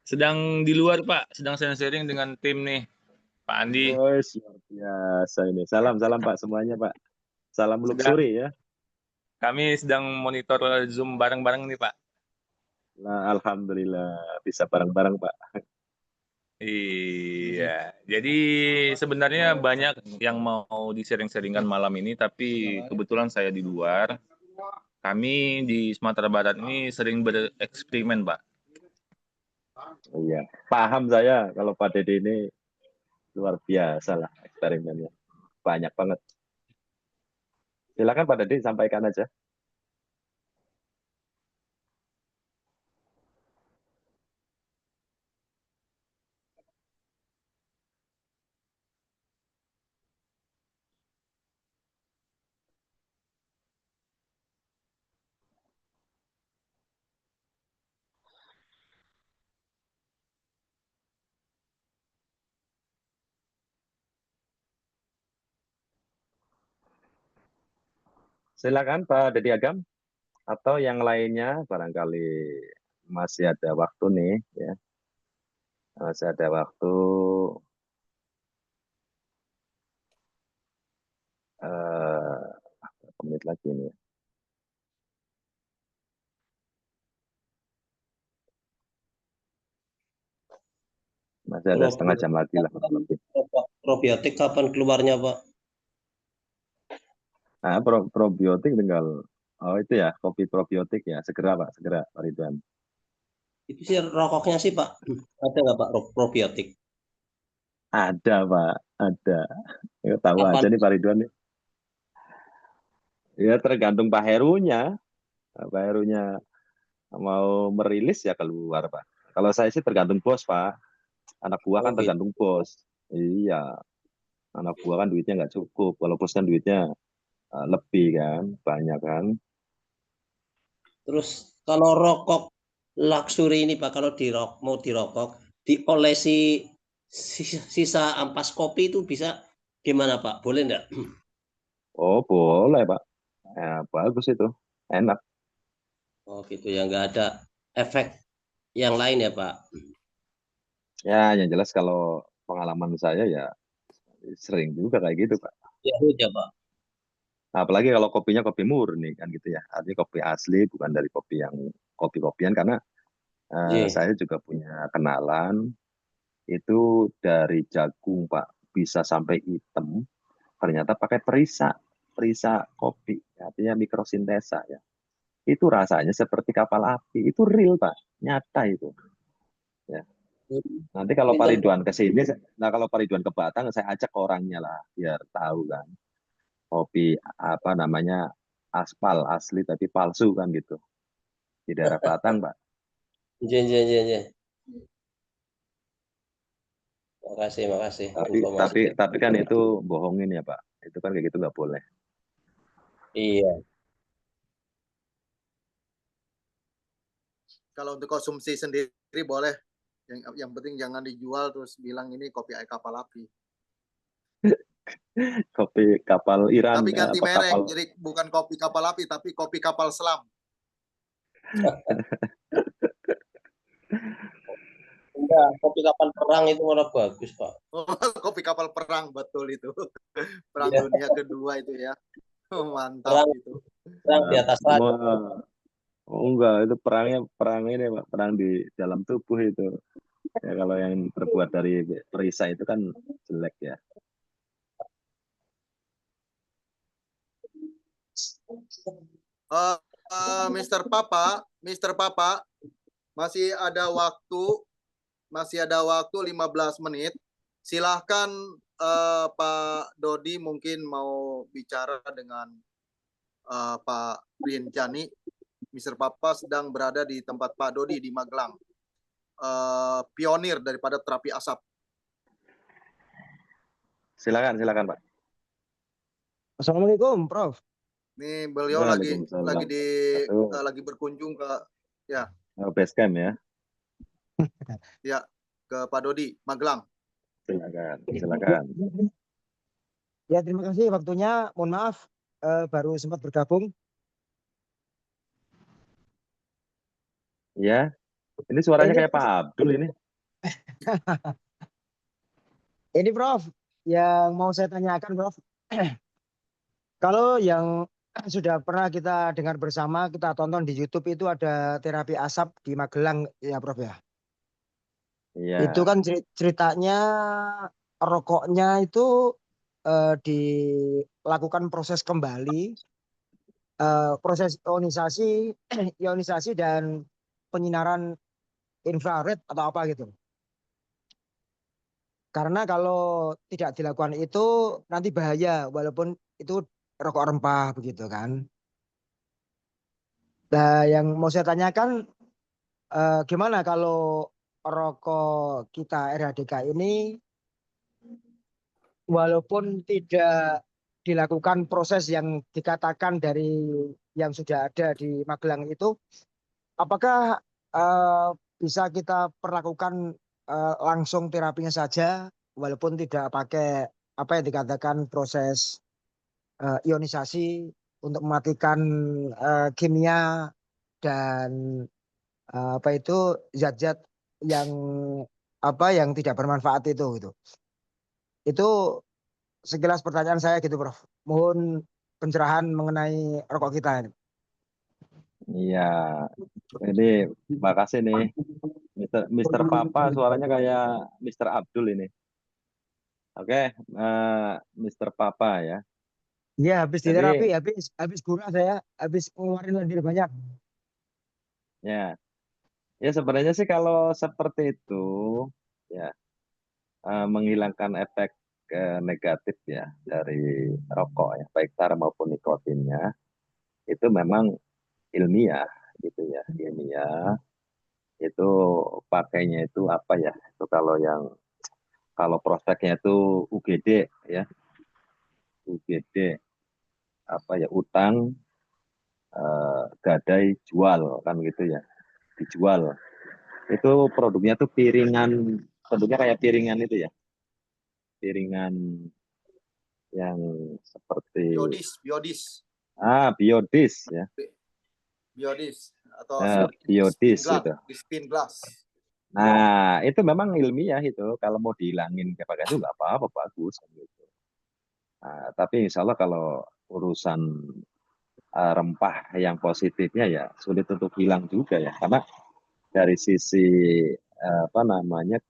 Sedang di luar Pak, sedang sharing dengan tim nih, Pak Andi. Oh, luar biasa ini. Salam Pak semuanya Pak. Salam luxury ya. Kami sedang monitor Zoom bareng-bareng nih Pak. Nah, alhamdulillah bisa bareng-bareng Pak. Iya, jadi sebenarnya banyak yang mau di-sharing-sharingkan malam ini, tapi kebetulan saya di luar. Kami di Sumatera Barat ini sering bereksperimen, Pak. Iya, paham saya kalau Pak Dedi ini luar biasa lah eksperimennya. Banyak banget. Silakan Pak Dedi sampaikan aja. Silakan Pak Dedi Agam atau yang lainnya barangkali masih ada waktu nih ya. Masih ada waktu berapa menit lagi nih. Masih ada setengah jam lagi lah. Probiotik kapan keluarnya Pak? Nah, probiotik tinggal, oh itu ya, kopi probiotik ya, segera Pak, segera Pak Ridwan. Itu sih rokoknya sih Pak, ada nggak Pak probiotik? Ada Pak, ada. Ya, tahu Kapan? aja nih Pak Ridwan nih. Ya tergantung Pak Herunya. Pak Herunya mau merilis ya keluar Pak. Kalau saya sih tergantung bos Pak. Anak buah kan tergantung bos. Iya. Anak buah kan duitnya nggak cukup. Kalau bos kan duitnya lebih kan, banyak kan. Terus kalau rokok luxury ini Pak, kalau mau dirokok, diolesi sisa ampas kopi itu bisa gimana Pak? Boleh enggak? Oh boleh Pak. Ya, bagus itu, enak. Oh gitu ya, nggak ada efek yang lain ya Pak? Ya yang jelas kalau pengalaman saya ya sering juga kayak gitu Pak. Ya udah Pak. Apalagi kalau kopinya kopi murni kan gitu ya, artinya kopi asli bukan dari kopi yang kopi-kopian, karena saya juga punya kenalan itu dari jagung Pak bisa sampai hitam, ternyata pakai perisa kopi, artinya mikrosintesa ya. Itu rasanya seperti kapal api, itu real Pak, nyata itu. Ya. Nanti kalau Pak Ridwan ke sini, nah kalau Pak Ridwan ke Batang saya ajak orangnya lah biar tahu kan. Kopi apa namanya aspal asli tapi palsu kan gitu di daerah Batang Pak. Iya. Makasih. Tapi kan itu bohongin ya Pak. Itu kan kayak gitu nggak boleh. Iya. Kalau untuk konsumsi sendiri boleh. Yang penting jangan dijual terus bilang ini kopi kapal api. Kopi kapal Iran. Tapi ganti merek, jadi bukan kopi kapal api, tapi kopi kapal selam. Enggak, kopi kapal perang itu malah bagus Pak. Oh, kopi kapal perang, betul itu. Perang dunia kedua itu ya. Mantap perang, itu. Perang di atas Oh enggak, itu perang ini Pak, perang di dalam tubuh itu. Ya kalau yang terbuat dari perisai itu kan jelek ya. Mr. Papa, masih ada waktu 15 menit. Silahkan Pak Dodi mungkin mau bicara dengan Pak Rinjani. Mr. Papa sedang berada di tempat Pak Dodi di Magelang. Pionir daripada terapi asap. Silakan Pak. Assalamualaikum, Prof. Ini beliau lagi berkunjung ke base camp ya. Ya, ke Pak Dodi Magelang. Silakan. Ya, terima kasih waktunya. Mohon maaf baru sempat bergabung. Ya, ini suaranya kayak Pak Abdul ini. Ini Prof, yang mau saya tanyakan Prof. Kalau yang sudah pernah kita dengar bersama, kita tonton di YouTube itu ada terapi asap di Magelang ya Prof ya. Iya. Itu kan ceritanya rokoknya itu dilakukan proses kembali, proses ionisasi dan penyinaran infrared atau apa gitu. Karena kalau tidak dilakukan itu nanti bahaya, walaupun itu rokok rempah begitu kan. Nah, yang mau saya tanyakan gimana kalau rokok kita RHDK ini walaupun tidak dilakukan proses yang dikatakan dari yang sudah ada di Magelang itu, apakah bisa kita perlakukan langsung terapinya saja walaupun tidak pakai apa yang dikatakan proses ionisasi untuk mematikan kimia dan zat-zat yang tidak bermanfaat itu gitu. Itu sekilas pertanyaan saya gitu Prof. Mohon pencerahan mengenai rokok kita ini. Iya, ini makasih nih, Mr. Papa suaranya kayak Mr. Abdul ini. Oke, Mr. Papa ya. Iya, habis terapi, habis gula saya, habis ngeluarin lendir banyak. Ya, ya sebenarnya sih kalau seperti itu, ya menghilangkan efek negatif ya dari rokok ya, baik tar maupun nikotinnya, itu memang ilmiah gitu ya, ilmiah itu pakainya itu apa ya, itu kalau prospeknya itu UGD ya, UGD apa ya, utang gadai jual kan gitu ya, dijual. Itu produknya tuh piringan, bentuknya kayak piringan itu ya, piringan yang seperti biodis ya, biodis atau biodis gitu. spin glass. Nah, itu memang ilmiah itu. Kalau mau dihilangin pakai itu nggak apa-apa, bagus gitu. Nah, tapi insya Allah kalau urusan rempah yang positifnya ya sulit untuk hilang juga ya, karena dari sisi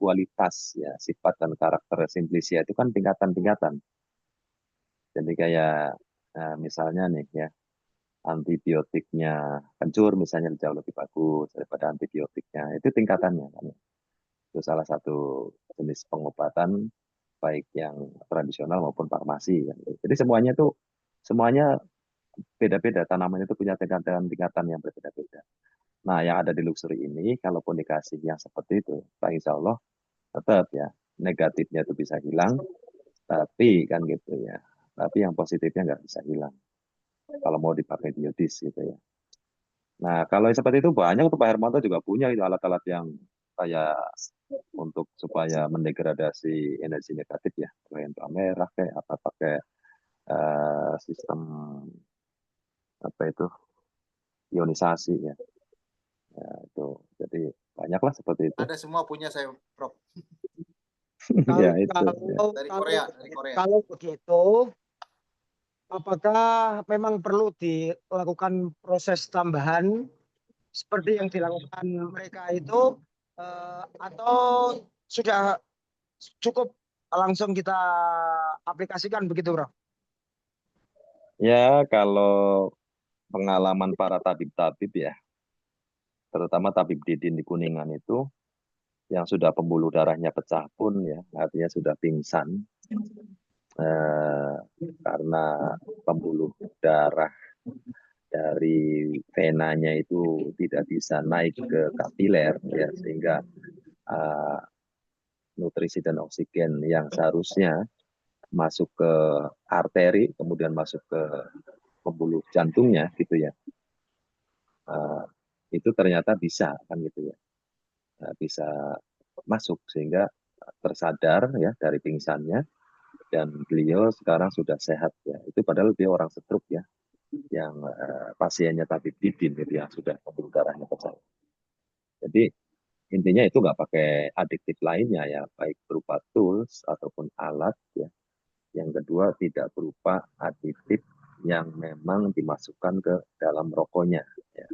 kualitas ya, sifat dan karakter simplicia itu kan tingkatan-tingkatan. Jadi kayak misalnya nih ya, antibiotiknya kencur misalnya jauh lebih bagus daripada antibiotiknya, itu tingkatannya kan. Itu salah satu jenis pengobatan baik yang tradisional maupun farmasi kan. Jadi semuanya beda-beda, tanaman itu punya tingkatan yang berbeda-beda. Nah, yang ada di luxury ini kalaupun dikasih yang seperti itu, insya Allah tetap ya negatifnya itu bisa hilang, tapi kan gitu ya, tapi yang positifnya nggak bisa hilang kalau mau dipakai biodis gitu ya. Nah, kalau yang seperti itu banyak tuh Pak Hermanto juga punya itu alat-alat yang kayak untuk supaya mendegradasi energi negatif ya, pakai inframerah kayak apa, pakai sistem apa itu ionisasi ya. Ya itu, jadi banyaklah seperti itu. Ada semua punya saya, Prof. Ya itu. Dari Korea. Kalau begitu, apakah memang perlu dilakukan proses tambahan seperti yang dilakukan mereka itu atau sudah cukup langsung kita aplikasikan begitu, Bro? Ya, kalau pengalaman para tabib-tabib ya, terutama tabib Didin di Kuningan itu, yang sudah pembuluh darahnya pecah pun ya, artinya sudah pingsan, karena pembuluh darah dari venanya itu tidak bisa naik ke kapiler ya, sehingga nutrisi dan oksigen yang seharusnya masuk ke arteri kemudian masuk ke pembuluh jantungnya gitu ya, itu ternyata bisa kan gitu ya, bisa masuk sehingga tersadar ya dari pingsannya, dan beliau sekarang sudah sehat ya. Itu padahal dia orang stroke ya, yang pasiennya tabib Didin gitu ya, sudah pembuluh darahnya pecah. Jadi intinya itu nggak pakai adiktif lainnya ya, baik berupa tools ataupun alat ya. Yang kedua tidak berupa aditif yang memang dimasukkan ke dalam rokoknya ya.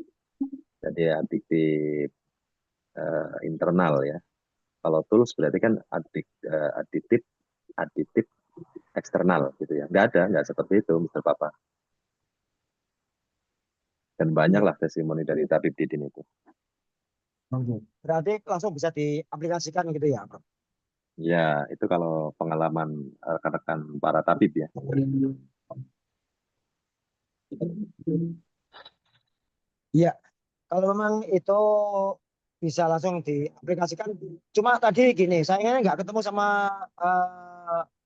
Jadi aditif internal ya. Kalau tools berarti kan aditif eksternal gitu ya. Nggak seperti itu, Mr. Papa. Dan banyaklah testimoni dari tabib Didin itu. Berarti langsung bisa diaplikasikan gitu ya, Bro? Ya, itu kalau pengalaman rekan-rekan para tabib ya. Iya, kalau memang itu bisa langsung diaplikasikan. Cuma tadi gini, saya nggak ketemu sama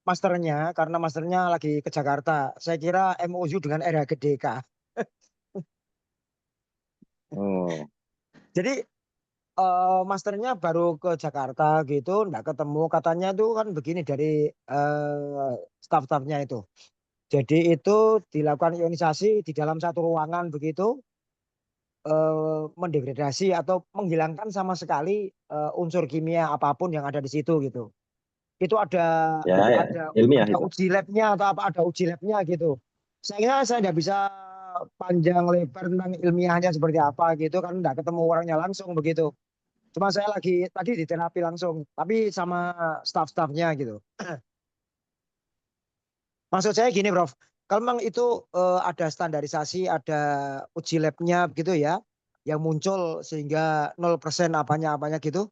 masternya karena masternya lagi ke Jakarta. Saya kira MOU dengan RHGDK. Oh. Jadi masternya baru ke Jakarta gitu, nggak ketemu. Katanya itu kan begini dari staff-staffnya itu. Jadi itu dilakukan ionisasi di dalam satu ruangan begitu, mendegradasi atau menghilangkan sama sekali unsur kimia apapun yang ada di situ gitu. Itu ada ilmiah itu. uji labnya atau apa, ada uji labnya gitu. Saya nggak bisa panjang lebar tentang ilmiahnya seperti apa gitu kan, nggak ketemu orangnya langsung begitu. Cuma saya lagi tadi di terapi langsung, tapi sama staff-staffnya gitu. Maksud saya gini, Prof. Kalau memang itu ada standarisasi, ada uji labnya begitu ya, yang muncul sehingga 0% apanya gitu,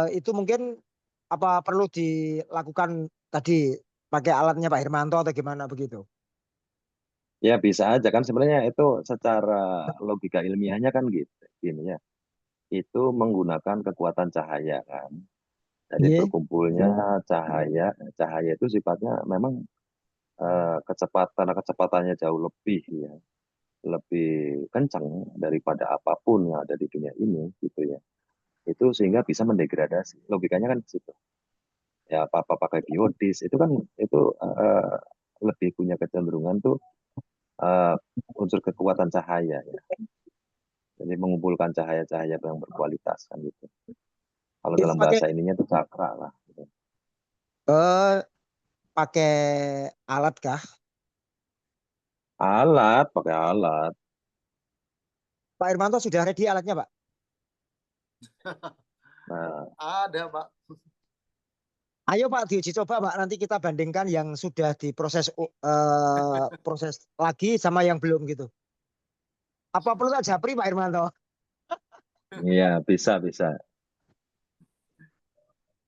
itu mungkin apa perlu dilakukan tadi pakai alatnya Pak Hermanto atau gimana begitu? Ya bisa aja kan, sebenarnya itu secara logika ilmiahnya kan gitu, gini ya. Itu menggunakan kekuatan cahaya kan. Jadi berkumpulnya cahaya itu sifatnya memang kecepatannya jauh lebih ya, lebih kencang daripada apapun yang ada di dunia ini gitu ya. Itu sehingga bisa mendegradasi. Logikanya kan di situ. Ya apa-apa pakai biodis itu kan itu lebih punya kecenderungan tuh unsur kekuatan cahaya ya. Jadi mengumpulkan cahaya-cahaya yang berkualitas kan gitu. Kalau dalam bahasa ininya itu cakra lah. Gitu. Pakai alat kah? Pakai alat. Pak Hermanto sudah ready alatnya, Pak? Nah. Ada, Pak. Ayo Pak diuji coba Pak, nanti kita bandingkan yang sudah diproses proses lagi sama yang belum gitu. Apa perlu tak japri Pak Hermanto? Iya bisa.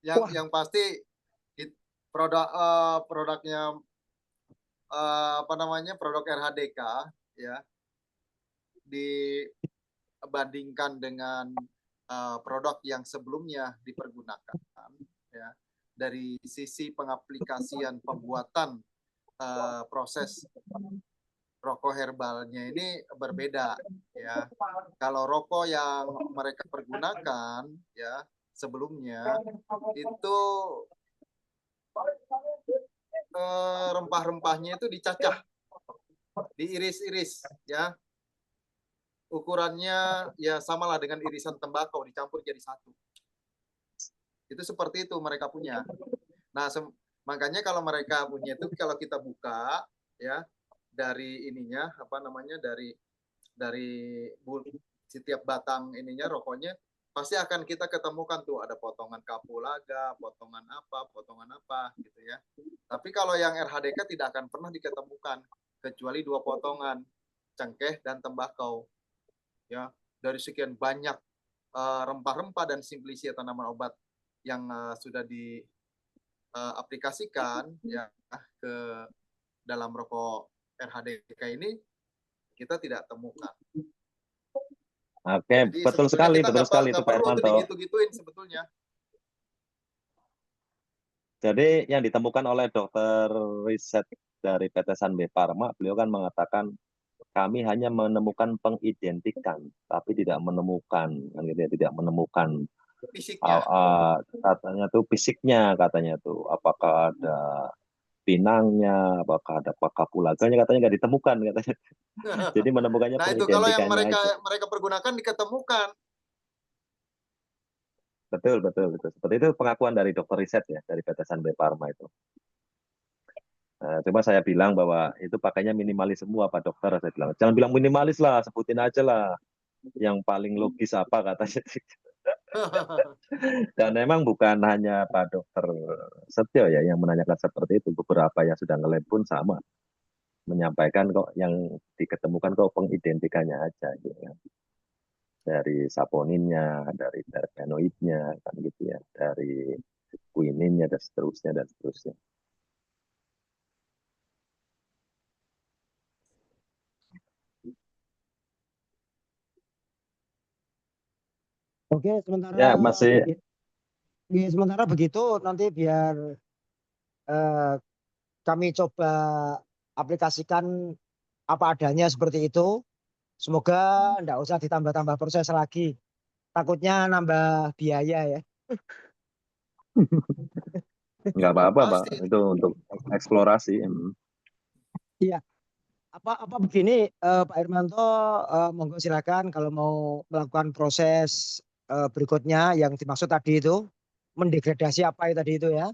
Yang pasti produknya produk RHDK ya, dibandingkan dengan produk yang sebelumnya dipergunakan ya, dari sisi pengaplikasian pembuatan proses rokok herbalnya ini berbeda ya. Kalau rokok yang mereka pergunakan ya sebelumnya itu rempah-rempahnya itu dicacah, diiris-iris ya. Ukurannya ya samalah dengan irisan tembakau dicampur jadi satu. Itu seperti itu mereka punya. Nah, makanya kalau mereka punya itu kalau kita buka ya dari ininya dari setiap batang ininya rokoknya pasti akan kita ketemukan tuh ada potongan kapulaga, potongan apa gitu ya. Tapi kalau yang RHDK tidak akan pernah diketemukan kecuali 2 potongan, cengkeh dan tembakau. Ya, dari sekian banyak rempah-rempah dan simplicia tanaman obat yang sudah diaplikasikan ya ke dalam rokok RHDK ini, kita tidak temukan. Oke, Jadi betul sekali itu Pak Hermanto. Gitu-gituin sebetulnya. Jadi yang ditemukan oleh dokter riset dari PT Sanbe Pharma, beliau kan mengatakan kami hanya menemukan pengidentikan, tapi tidak menemukan, tidak menemukan katanya tuh fisiknya, katanya tuh apakah ada pinangnya, apakah ada kapulaganya, katanya nggak ditemukan, katanya. Jadi menemukannya nah itu kalau yang pengidentikannya mereka pergunakan diketemukan. Betul. Seperti itu pengakuan dari dokter riset ya, dari PT Sanbe Pharma itu. Nah, coba saya bilang bahwa itu pakainya minimalis semua Pak Dokter, saya bilang. Jangan bilang minimalis lah, sebutin aja lah. Yang paling logis apa katanya. Dan memang bukan hanya Pak Dokter Setio ya yang menanyakan seperti itu. Beberapa yang sudah nge-lab pun sama. Menyampaikan kok yang diketemukan kok pengidentikannya aja. Gitu ya. Dari saponinnya, dari terpenoidnya, kan gitu ya, dari quinine-nya dan seterusnya. Oke, sementara ya masih sementara begitu nanti biar kami coba aplikasikan apa adanya seperti itu. Semoga enggak usah ditambah-tambah proses lagi. Takutnya nambah biaya ya. Nggak apa-apa, Pak. Itu untuk eksplorasi. Iya. Apa begini, Pak Hermanto, monggo silakan kalau mau melakukan proses berikutnya yang dimaksud tadi itu mendegradasi apa tadi itu ya,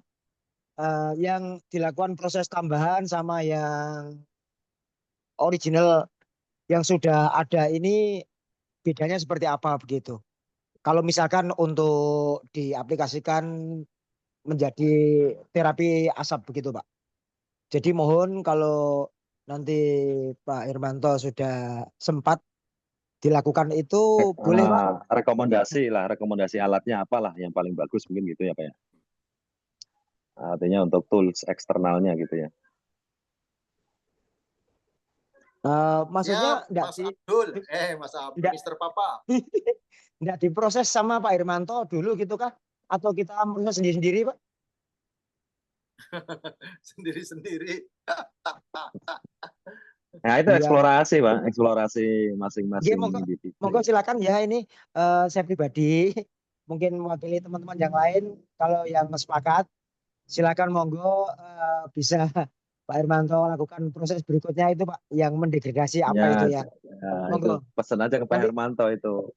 yang dilakukan proses tambahan sama yang original yang sudah ada ini bedanya seperti apa begitu? Kalau misalkan untuk diaplikasikan menjadi terapi asap begitu, Pak. Jadi mohon kalau nanti Pak Hermanto sudah sempat dilakukan itu boleh Pak. Rekomendasi alatnya apalah yang paling bagus mungkin gitu ya Pak ya. Artinya untuk tools eksternalnya gitu ya. Maksudnya Mas Abdul, Mas Abdul, Mister Papa. Enggak diproses sama Pak Hermanto dulu gitu kah? Atau kita proses sendiri-sendiri Pak? Sendiri-sendiri. Nah itu eksplorasi Pak, eksplorasi masing-masing. Monggo silakan ya, ini saya pribadi mungkin mewakili teman-teman yang lain, kalau yang sepakat silakan monggo bisa Pak Hermanto lakukan proses berikutnya itu Pak, yang mendegradasi apa itu ya. Monggo. Itu pesan aja ke Pak Hermanto itu.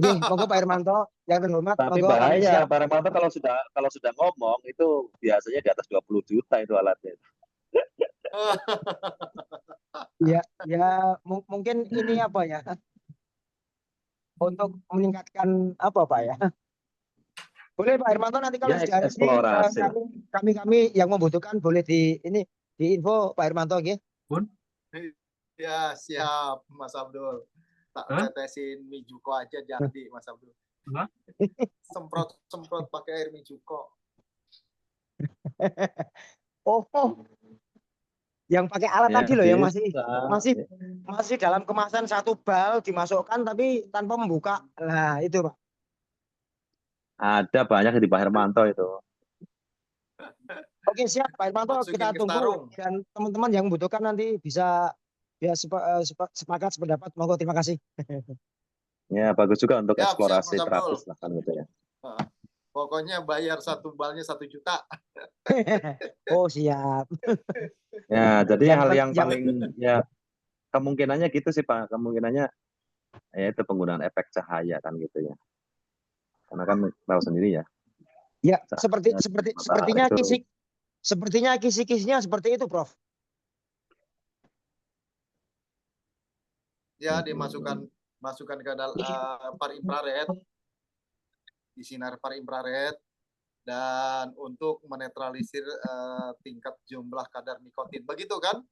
Monggo Pak Hermanto yang terhormat. Tapi monggo, bahaya Pak Hermanto kalau sudah ngomong itu biasanya di atas 20 juta itu alatnya. Ya mungkin ini apa ya, untuk meningkatkan apa Pak ya. Boleh Pak Hermanto nanti kalau sudah kami yang membutuhkan boleh di info Pak Hermanto ya. Ya siap Mas Abdul. Tak tetesin Mijuko aja jadi Mas Abdul. Semprot pakai air Mijuko. Oh. Yang pakai alat tadi loh, yang masih dalam kemasan 1 bal dimasukkan tapi tanpa membuka. Nah, itu Pak. Ada banyak di Pak Hermanto itu. Oke, siap Pak Hermanto, kita tunggu dan teman-teman yang membutuhkan nanti bisa sepakat sependapat. Monggo, terima kasih. Ya, bagus juga untuk eksplorasi terapis lah kan gitu ya. Pokoknya bayar 1 balnya 1 juta. Oh siap. Ya, jadi hal yang paling ya kemungkinannya gitu sih Pak. Kemungkinannya ya itu penggunaan efek cahaya kan gitu ya. Karena kan tahu sendiri ya. Ya, sepertinya kisi-kisinya seperti itu, Prof. Ya, dimasukkan masukkan ke dalam par infrared, di sinar par infrared, dan untuk menetralisir tingkat jumlah kadar nikotin. Begitu kan,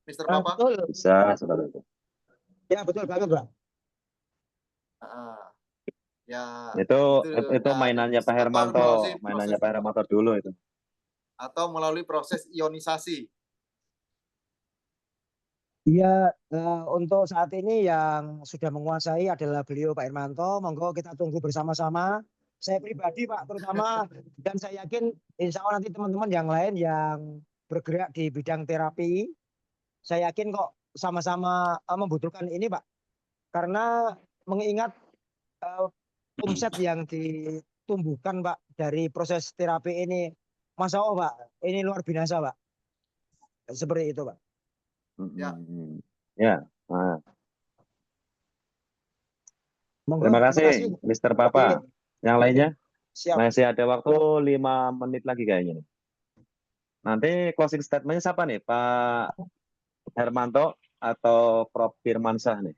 Mr. Papa? Betul. Bisa, saudara itu. Ya, betul banget, Pak. Ya, itu mainannya Pak Hermanto, mainannya Pak Hermanto dulu itu. Atau melalui proses ionisasi. Iya, untuk saat ini yang sudah menguasai adalah beliau Pak Hermanto. Monggo kita tunggu bersama-sama. Saya pribadi Pak terutama dan saya yakin insya Allah nanti teman-teman yang lain yang bergerak di bidang terapi, saya yakin kok sama-sama membutuhkan ini Pak. Karena mengingat omset yang ditumbuhkan Pak dari proses terapi ini, Masya Allah Pak, ini luar biasa Pak. Seperti itu Pak. Ya. Nah. Monggo, Terima kasih, Mr. Papa. Yang lainnya? Siap. Masih ada waktu 5 menit lagi kayaknya. Nanti closing statement-nya siapa nih? Pak Hermanto atau Prof. Firmansyah nih?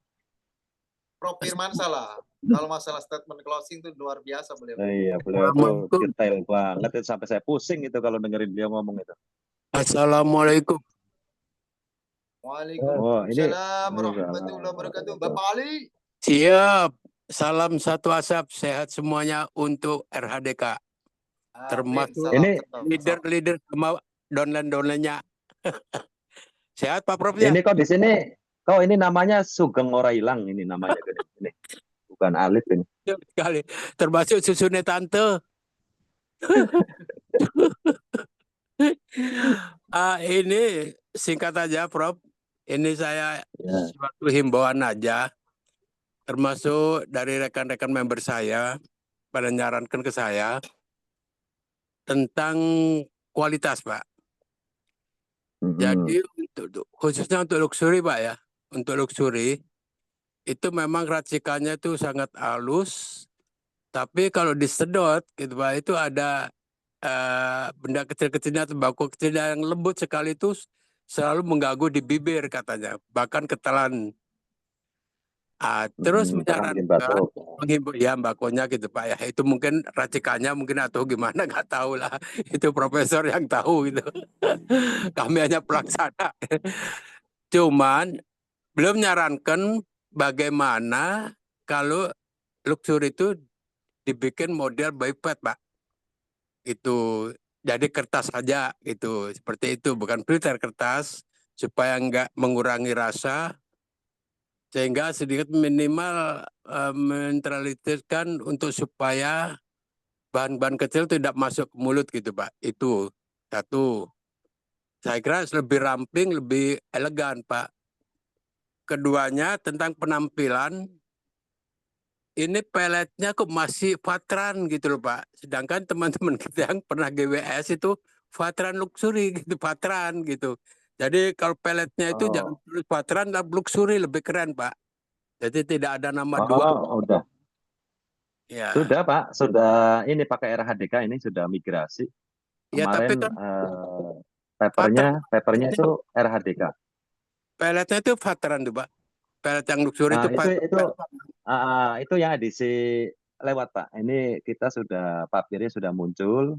Prof. Firmansyah lah. Kalau masalah statement closing itu luar biasa beliau. Iya, beliau itu detail banget. Sampai saya pusing itu kalau dengerin beliau ngomong itu. Assalamualaikum. Waalaikumsalam warahmatullahi wabarakatuh. Bapak Ali. Siap. Salam satu asap, sehat semuanya untuk RHDK. Termasuk leader-leader sama downline-downline-nya. Sehat Pak Prof ya? Ini kok di sini, kok ini namanya Sugeng Ora Ilang ini namanya ini. Bukan Alif ini. Sekali. Termasuk susunnya tante. Ini singkat aja Prof. Ini saya suatu himbauan aja. Termasuk dari rekan-rekan member saya pada nyarankan ke saya tentang kualitas Pak. Jadi khususnya untuk luxury Pak ya, untuk luxury itu memang racikannya itu sangat halus, tapi kalau disedot gitu Pak itu ada benda kecil-kecilnya, tembakau kecil yang lembut sekali itu selalu mengganggu di bibir katanya, bahkan ketelan. Terus menyarankan menghimbau ya bakonya gitu Pak ya, itu mungkin racikannya mungkin atau gimana nggak tahu lah, itu profesor yang tahu gitu. Kami hanya pelaksana. Cuman belum menyarankan bagaimana kalau luxury itu dibikin model by pet Pak. Itu jadi kertas saja gitu, seperti itu, bukan filter kertas supaya nggak mengurangi rasa, sehingga sedikit minimal menetralisirkan untuk supaya bahan-bahan kecil tidak masuk ke mulut gitu Pak. Itu satu. Saya kira lebih ramping, lebih elegan Pak. Keduanya tentang penampilan, ini peletnya kok masih Vatran gitu loh Pak. Sedangkan teman-teman kita yang pernah GWS itu Vatran luxury gitu, Vatran gitu. Jadi kalau peletnya itu jangan tulis Vatran, dan luxury lebih keren Pak. Jadi tidak ada nama dua. Udah. Ya. Sudah Pak, sudah ini pakai RHDK ini sudah migrasi. Ya, Kemarin tapi kan papernya itu RHDK. Peletnya itu Vatran tuh Pak. Pelet yang luxury itu itu yang edisi lewat Pak. Ini kita sudah papirnya sudah muncul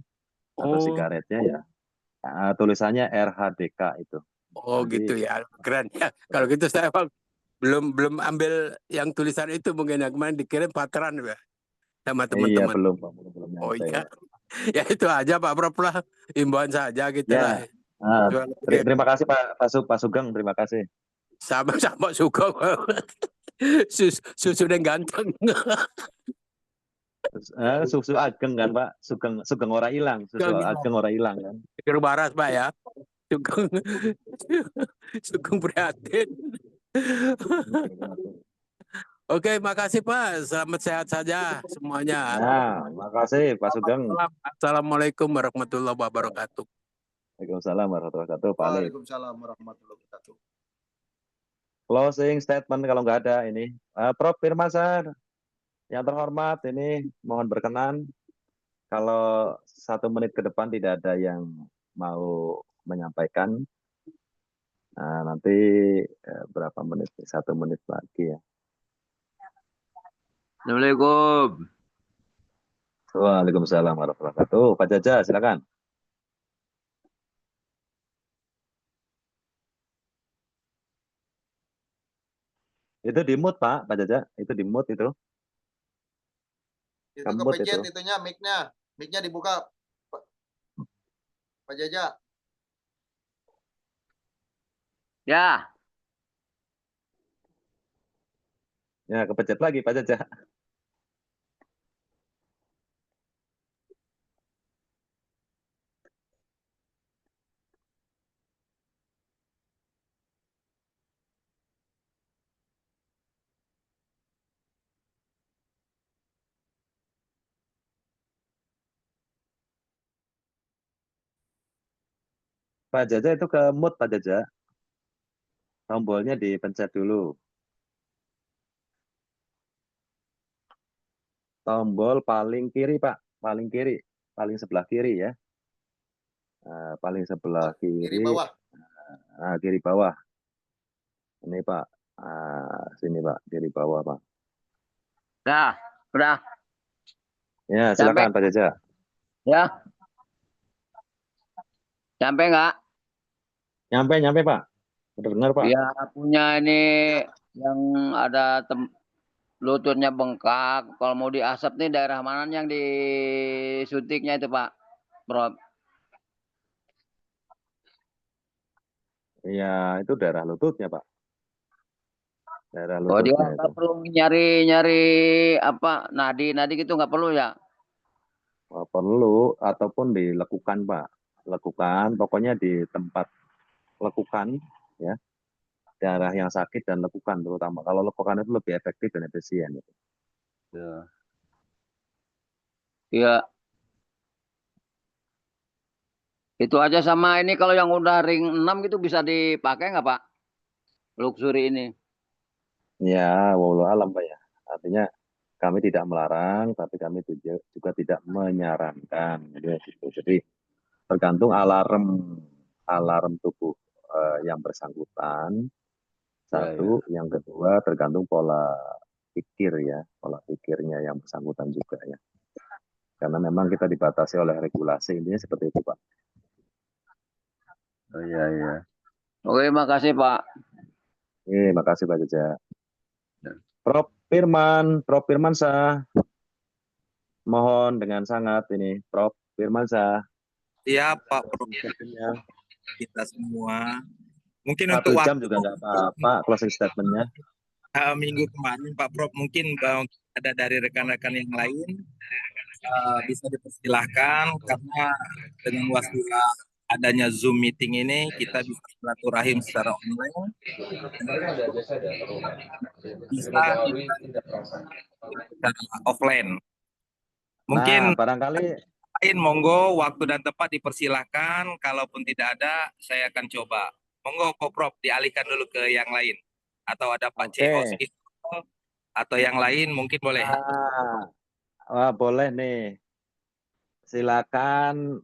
atau sigaretnya ya. Tulisannya RHDK itu. Oh gitu ya, keren ya. Kalau gitu saya belum ambil yang tulisan itu, mungkin yang kemarin dikirim Vatran ya sama teman-teman. Iya belum Oh iya. Ya itu aja Pak Prof lah, imbauan saja gitu lah. Terima kasih Pak Sugeng, terima kasih. Sama-sama Sugeng. Susu yang ganteng. Susu ageng kan Pak, Sugeng Ora Ilang, susu ageng Ora Ilang kan. Pikir baras Pak ya. Sugeng prihatin. Oke, makasih Pak. Selamat sehat saja semuanya. Nah, makasih Pak Sugeng. Assalamualaikum warahmatullahi wabarakatuh. Waalaikumsalam warahmatullahi wabarakatuh. Waalaikumsalam warahmatullahi wabarakatuh. Closing statement kalau nggak ada ini. Prof. Firmansyah, yang terhormat ini mohon berkenan kalau 1 menit ke depan tidak ada yang mau menyampaikan. Nanti berapa menit? 1 menit lagi ya. Assalamualaikum. Waalaikumsalam warahmatullahi wabarakatuh. Pak Jaja, silakan. Itu di mute, Pak Jaja. Itu di mute itu. Itu Kemut kepecet itu. itunya mic-nya. Mic-nya dibuka. Pak Jaja. Ya. Ya, kepecet lagi Pak Jaja. Pak Jaja itu ke mute Pak Jaja. Tombolnya dipencet dulu. Tombol paling kiri Pak, paling kiri, paling sebelah kiri ya. Paling sebelah kiri. Kiri bawah. Kiri bawah. Ini Pak, sini Pak, kiri bawah Pak. Udah. Ya, silakan Pak Jaja. Ya. Sampai nggak? Nyampe Pak. Benar Pak. Ya, punya ini yang ada lututnya bengkak. Kalau mau diasap nih daerah mana yang disuntiknya itu Pak? Prof. Iya, itu daerah lututnya Pak. Daerah Oh, dia lututnya nggak itu. perlu nyari apa nadi gitu nggak perlu ya? Perlu ataupun dilekukan Pak. Lekukan, pokoknya di tempat lekukan ya. Daerah yang sakit dan lekukan terutama. Kalau lekukan itu lebih efektif dan efisien. Gitu. Ya. Iya. Itu aja sama ini kalau yang udah ring 6 gitu bisa dipakai nggak Pak? Luxury ini. Ya, wallahu alam Pak ya. Artinya kami tidak melarang, tapi kami juga tidak menyarankan. Gitu. Jadi tergantung alarm tubuh yang bersangkutan. Satu, yang kedua tergantung pola pikir ya, pola pikirnya yang bersangkutan juga ya. Karena memang kita dibatasi oleh regulasi, intinya seperti itu Pak. Oh iya. Oke, makasih Pak. Makasih Pak Jaja. Prof Firmansyah. Mohon dengan sangat ini, Prof Firmansyah. Siap Pak Prof. Kita semua. Mungkin 1 untuk jam waktu juga nggak apa-apa closing statement-nya. Minggu kemarin Pak Prof mungkin ada dari rekan-rekan yang lain bisa dipersilahkan karena dengan wasilah adanya Zoom meeting ini kita bisa silaturahim secara online. Bisa secara offline. Mungkin barangkali lain monggo waktu dan tempat dipersilahkan. Kalaupun tidak ada, saya akan coba. Monggo Ko Prof dialihkan dulu ke yang lain. Atau ada Pak C.O. atau yang lain mungkin boleh. Boleh nih. Silakan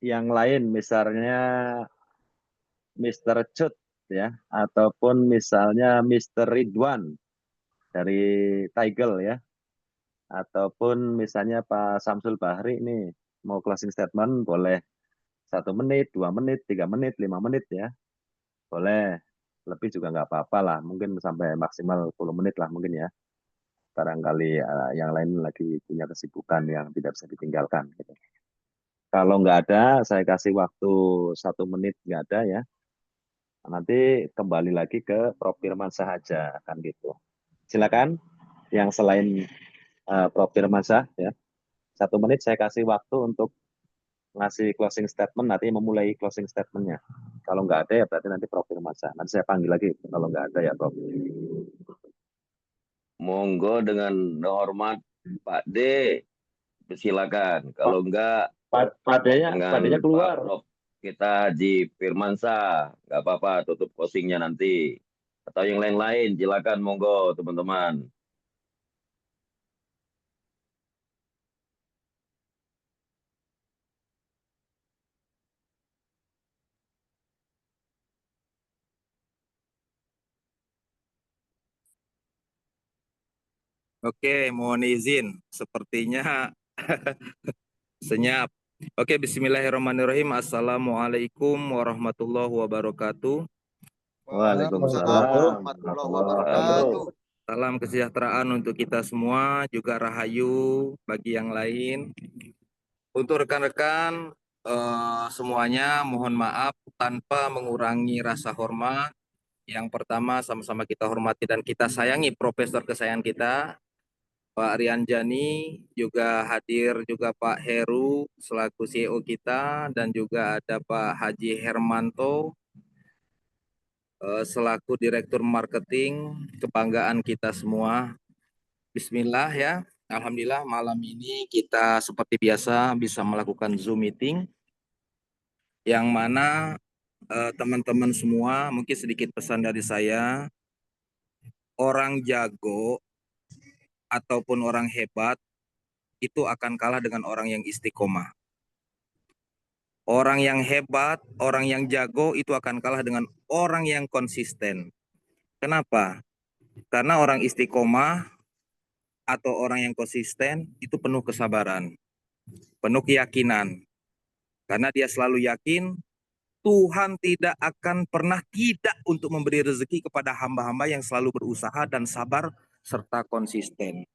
yang lain misalnya Mr. Cut ya, ataupun misalnya Mr. Ridwan dari Taigel ya, ataupun misalnya Pak Samsul Bahri nih mau closing statement boleh 1 menit, 2 menit, 3 menit, 5 menit ya, boleh. Lebih juga nggak apa-apa lah, mungkin sampai maksimal 10 menit lah mungkin ya. Barangkali yang lain lagi punya kesibukan yang tidak bisa ditinggalkan. Gitu. Kalau nggak ada, saya kasih waktu 1 menit nggak ada ya. Nanti kembali lagi ke Prof Firmansyah aja kan gitu. Silakan yang selain Prof Firmansyah ya. 1 menit saya kasih waktu untuk ngasih closing statement, nanti memulai closing statementnya. Kalau nggak ada ya berarti nanti Prof Firmansyah. Nanti saya panggil lagi kalau nggak ada ya Prof. Monggo dengan hormat Pak D, silakan. Kalau enggak, Pak D-nya keluar. Pak Prof kita Haji Firmansyah, nggak apa-apa, tutup closingnya nanti. Atau yang lain-lain, silakan monggo teman-teman. Oke, mohon izin. Sepertinya senyap. Oke, bismillahirrahmanirrahim. Assalamualaikum warahmatullahi wabarakatuh. Waalaikumsalam warahmatullahi wabarakatuh. Salam kesejahteraan untuk kita semua, juga rahayu bagi yang lain. Untuk rekan-rekan semuanya, mohon maaf tanpa mengurangi rasa hormat. Yang pertama, sama-sama kita hormati dan kita sayangi profesor kesayangan kita, Pak Rian Jani, juga hadir juga Pak Heru selaku CEO kita, dan juga ada Pak Haji Hermanto selaku Direktur Marketing, kebanggaan kita semua. Bismillah ya, alhamdulillah malam ini kita seperti biasa bisa melakukan Zoom meeting, yang mana teman-teman semua, mungkin sedikit pesan dari saya, orang jago ataupun orang hebat itu akan kalah dengan orang yang istiqomah. Orang yang hebat, orang yang jago itu akan kalah dengan orang yang konsisten. Kenapa? Karena orang istiqomah atau orang yang konsisten itu penuh kesabaran, penuh keyakinan. Karena dia selalu yakin Tuhan tidak akan pernah tidak untuk memberi rezeki kepada hamba-hamba yang selalu berusaha dan sabar serta konsisten.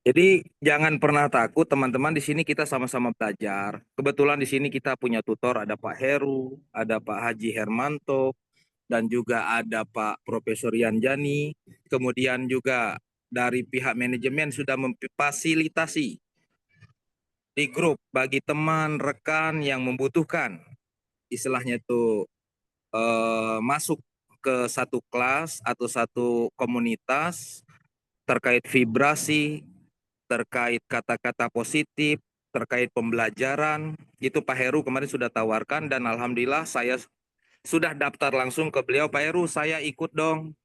Jadi jangan pernah takut teman-teman, di sini kita sama-sama belajar. Kebetulan di sini kita punya tutor, ada Pak Heru, ada Pak Haji Hermanto, dan juga ada Pak Profesor Yanjani. Kemudian juga dari pihak manajemen sudah memfasilitasi di grup bagi teman, rekan yang membutuhkan, istilahnya itu masuk ke satu kelas atau satu komunitas terkait vibrasi, terkait kata-kata positif, terkait pembelajaran. Itu Pak Heru kemarin sudah tawarkan dan alhamdulillah saya sudah daftar langsung ke beliau. Pak Heru, saya ikut dong.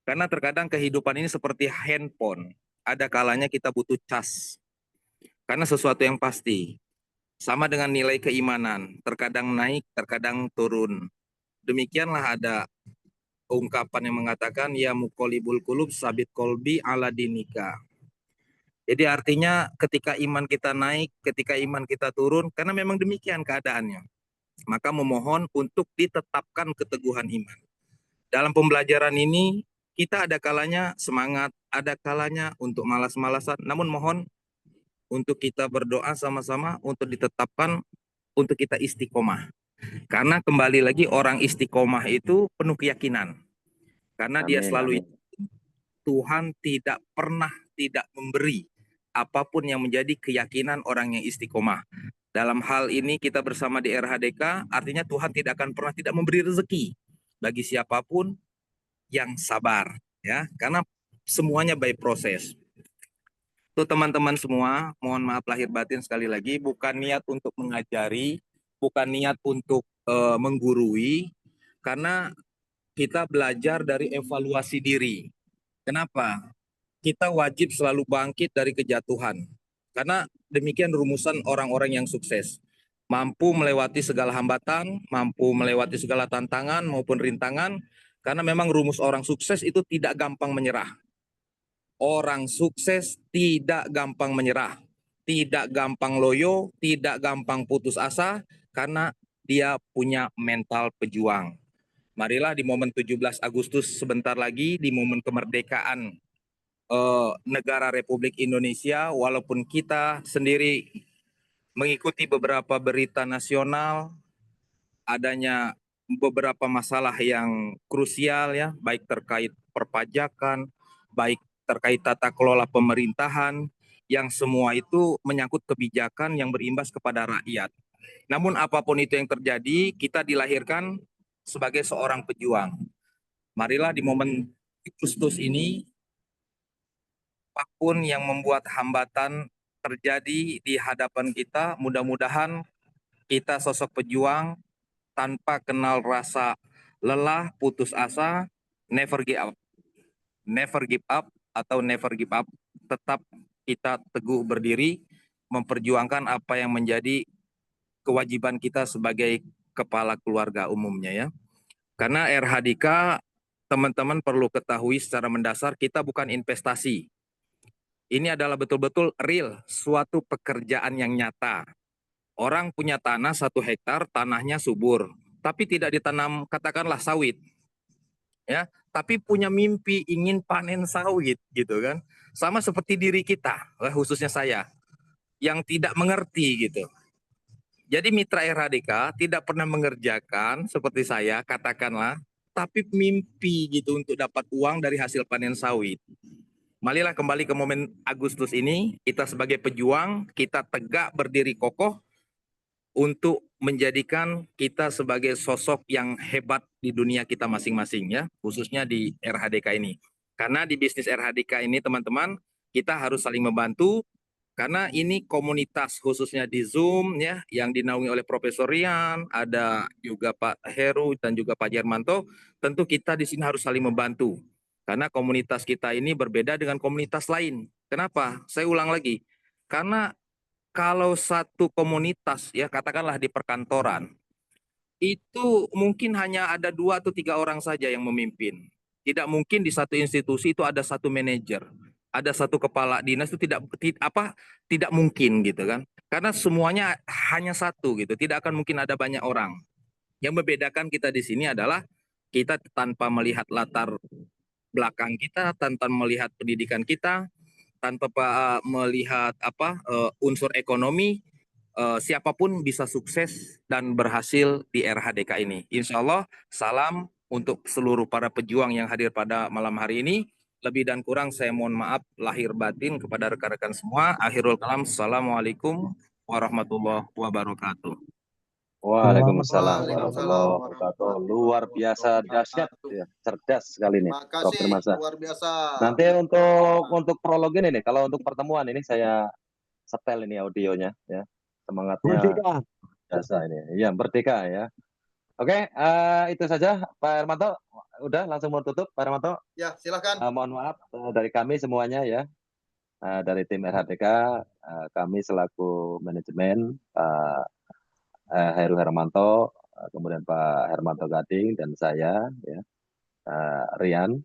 Karena terkadang kehidupan ini seperti handphone. Ada kalanya kita butuh cas. Karena sesuatu yang pasti. Sama dengan nilai keimanan, terkadang naik, terkadang turun. Demikianlah ada ungkapan yang mengatakan ya muqallibul qulub sabit qalbi ala dinika. Jadi artinya ketika iman kita naik, ketika iman kita turun, karena memang demikian keadaannya. Maka memohon untuk ditetapkan keteguhan iman. Dalam pembelajaran ini kita ada kalanya semangat, ada kalanya untuk malas-malasan, namun mohon untuk kita berdoa sama-sama untuk ditetapkan untuk kita istiqomah. Karena kembali lagi orang istiqomah itu penuh keyakinan. Karena dia selalu Tuhan tidak pernah tidak memberi apapun yang menjadi keyakinan orang yang istiqomah. Dalam hal ini kita bersama di RHDK, artinya Tuhan tidak akan pernah tidak memberi rezeki bagi siapapun yang sabar, ya. Karena semuanya by proses. Tuh teman-teman semua, mohon maaf lahir batin sekali lagi, bukan niat untuk mengajari, bukan niat untuk menggurui, karena kita belajar dari evaluasi diri. Kenapa? Kita wajib selalu bangkit dari kejatuhan. Karena demikian rumusan orang-orang yang sukses. Mampu melewati segala hambatan, mampu melewati segala tantangan maupun rintangan, karena memang rumus orang sukses itu tidak gampang menyerah. Orang sukses tidak gampang menyerah, tidak gampang loyo, tidak gampang putus asa, karena dia punya mental pejuang. Marilah di momen 17 Agustus sebentar lagi, di momen kemerdekaan negara Republik Indonesia, walaupun kita sendiri mengikuti beberapa berita nasional, adanya beberapa masalah yang krusial ya, baik terkait perpajakan, baik terkait tata kelola pemerintahan, yang semua itu menyangkut kebijakan yang berimbas kepada rakyat. Namun apapun itu yang terjadi, kita dilahirkan sebagai seorang pejuang. Marilah di momen Agustus ini, apapun yang membuat hambatan terjadi di hadapan kita, mudah-mudahan kita sosok pejuang tanpa kenal rasa lelah, putus asa, never give up. Never give up atau never give up. Tetap kita teguh berdiri, memperjuangkan apa yang menjadi kewajiban kita sebagai kepala keluarga umumnya ya. Karena RHDK, teman-teman perlu ketahui secara mendasar, kita bukan investasi. Ini adalah betul-betul real, suatu pekerjaan yang nyata. Orang punya tanah 1 hektar, tanahnya subur, tapi tidak ditanam katakanlah sawit. Ya, tapi punya mimpi ingin panen sawit gitu kan. Sama seperti diri kita, khususnya saya, yang tidak mengerti gitu. Jadi mitra RHDK tidak pernah mengerjakan seperti saya, katakanlah, tapi mimpi gitu untuk dapat uang dari hasil panen sawit. Marilah kembali ke momen Agustus ini, kita sebagai pejuang, kita tegak berdiri kokoh untuk menjadikan kita sebagai sosok yang hebat di dunia kita masing-masing ya, khususnya di RHDK ini. Karena di bisnis RHDK ini teman-teman, kita harus saling membantu, karena ini komunitas khususnya di Zoom ya, yang dinaungi oleh Profesor Rian, ada juga Pak Heru dan juga Pak Jermanto, tentu kita di sini harus saling membantu. Karena komunitas kita ini berbeda dengan komunitas lain. Kenapa? Saya ulang lagi. Karena kalau satu komunitas ya katakanlah di perkantoran itu mungkin hanya ada 2 atau 3 orang saja yang memimpin. Tidak mungkin di satu institusi itu ada 1 manajer, ada 1 kepala dinas, itu tidak mungkin gitu kan. Karena semuanya hanya 1 gitu, tidak akan mungkin ada banyak orang. Yang membedakan kita di sini adalah kita tanpa melihat latar belakang kita, tanpa melihat pendidikan kita, tanpa melihat unsur ekonomi, siapapun bisa sukses dan berhasil di RHDK ini. Insya Allah, salam untuk seluruh para pejuang yang hadir pada malam hari ini. Lebih dan kurang saya mohon maaf lahir batin kepada rekan-rekan semua. Akhirul kalam, assalamualaikum warahmatullahi wabarakatuh. Waalaikumsalam warahmatullahi wabarakatuh. Luar biasa dahsyat ya, cerdas sekali nih, Prof. Firmansyah. Luar biasa. Nanti untuk prolog ini nih, kalau untuk pertemuan ini saya setel ini audionya ya. Semangatnya Merdeka. biasa ini. Iya, merdeka ya. Oke, itu saja Pak Hermanto. Udah langsung mau tutup Pak Hermanto. Ya, silakan. Mohon maaf dari kami semuanya ya. Dari tim RHDK, kami selaku manajemen Heru Hermanto, kemudian Pak Hermanto Gading dan saya ya, Rian,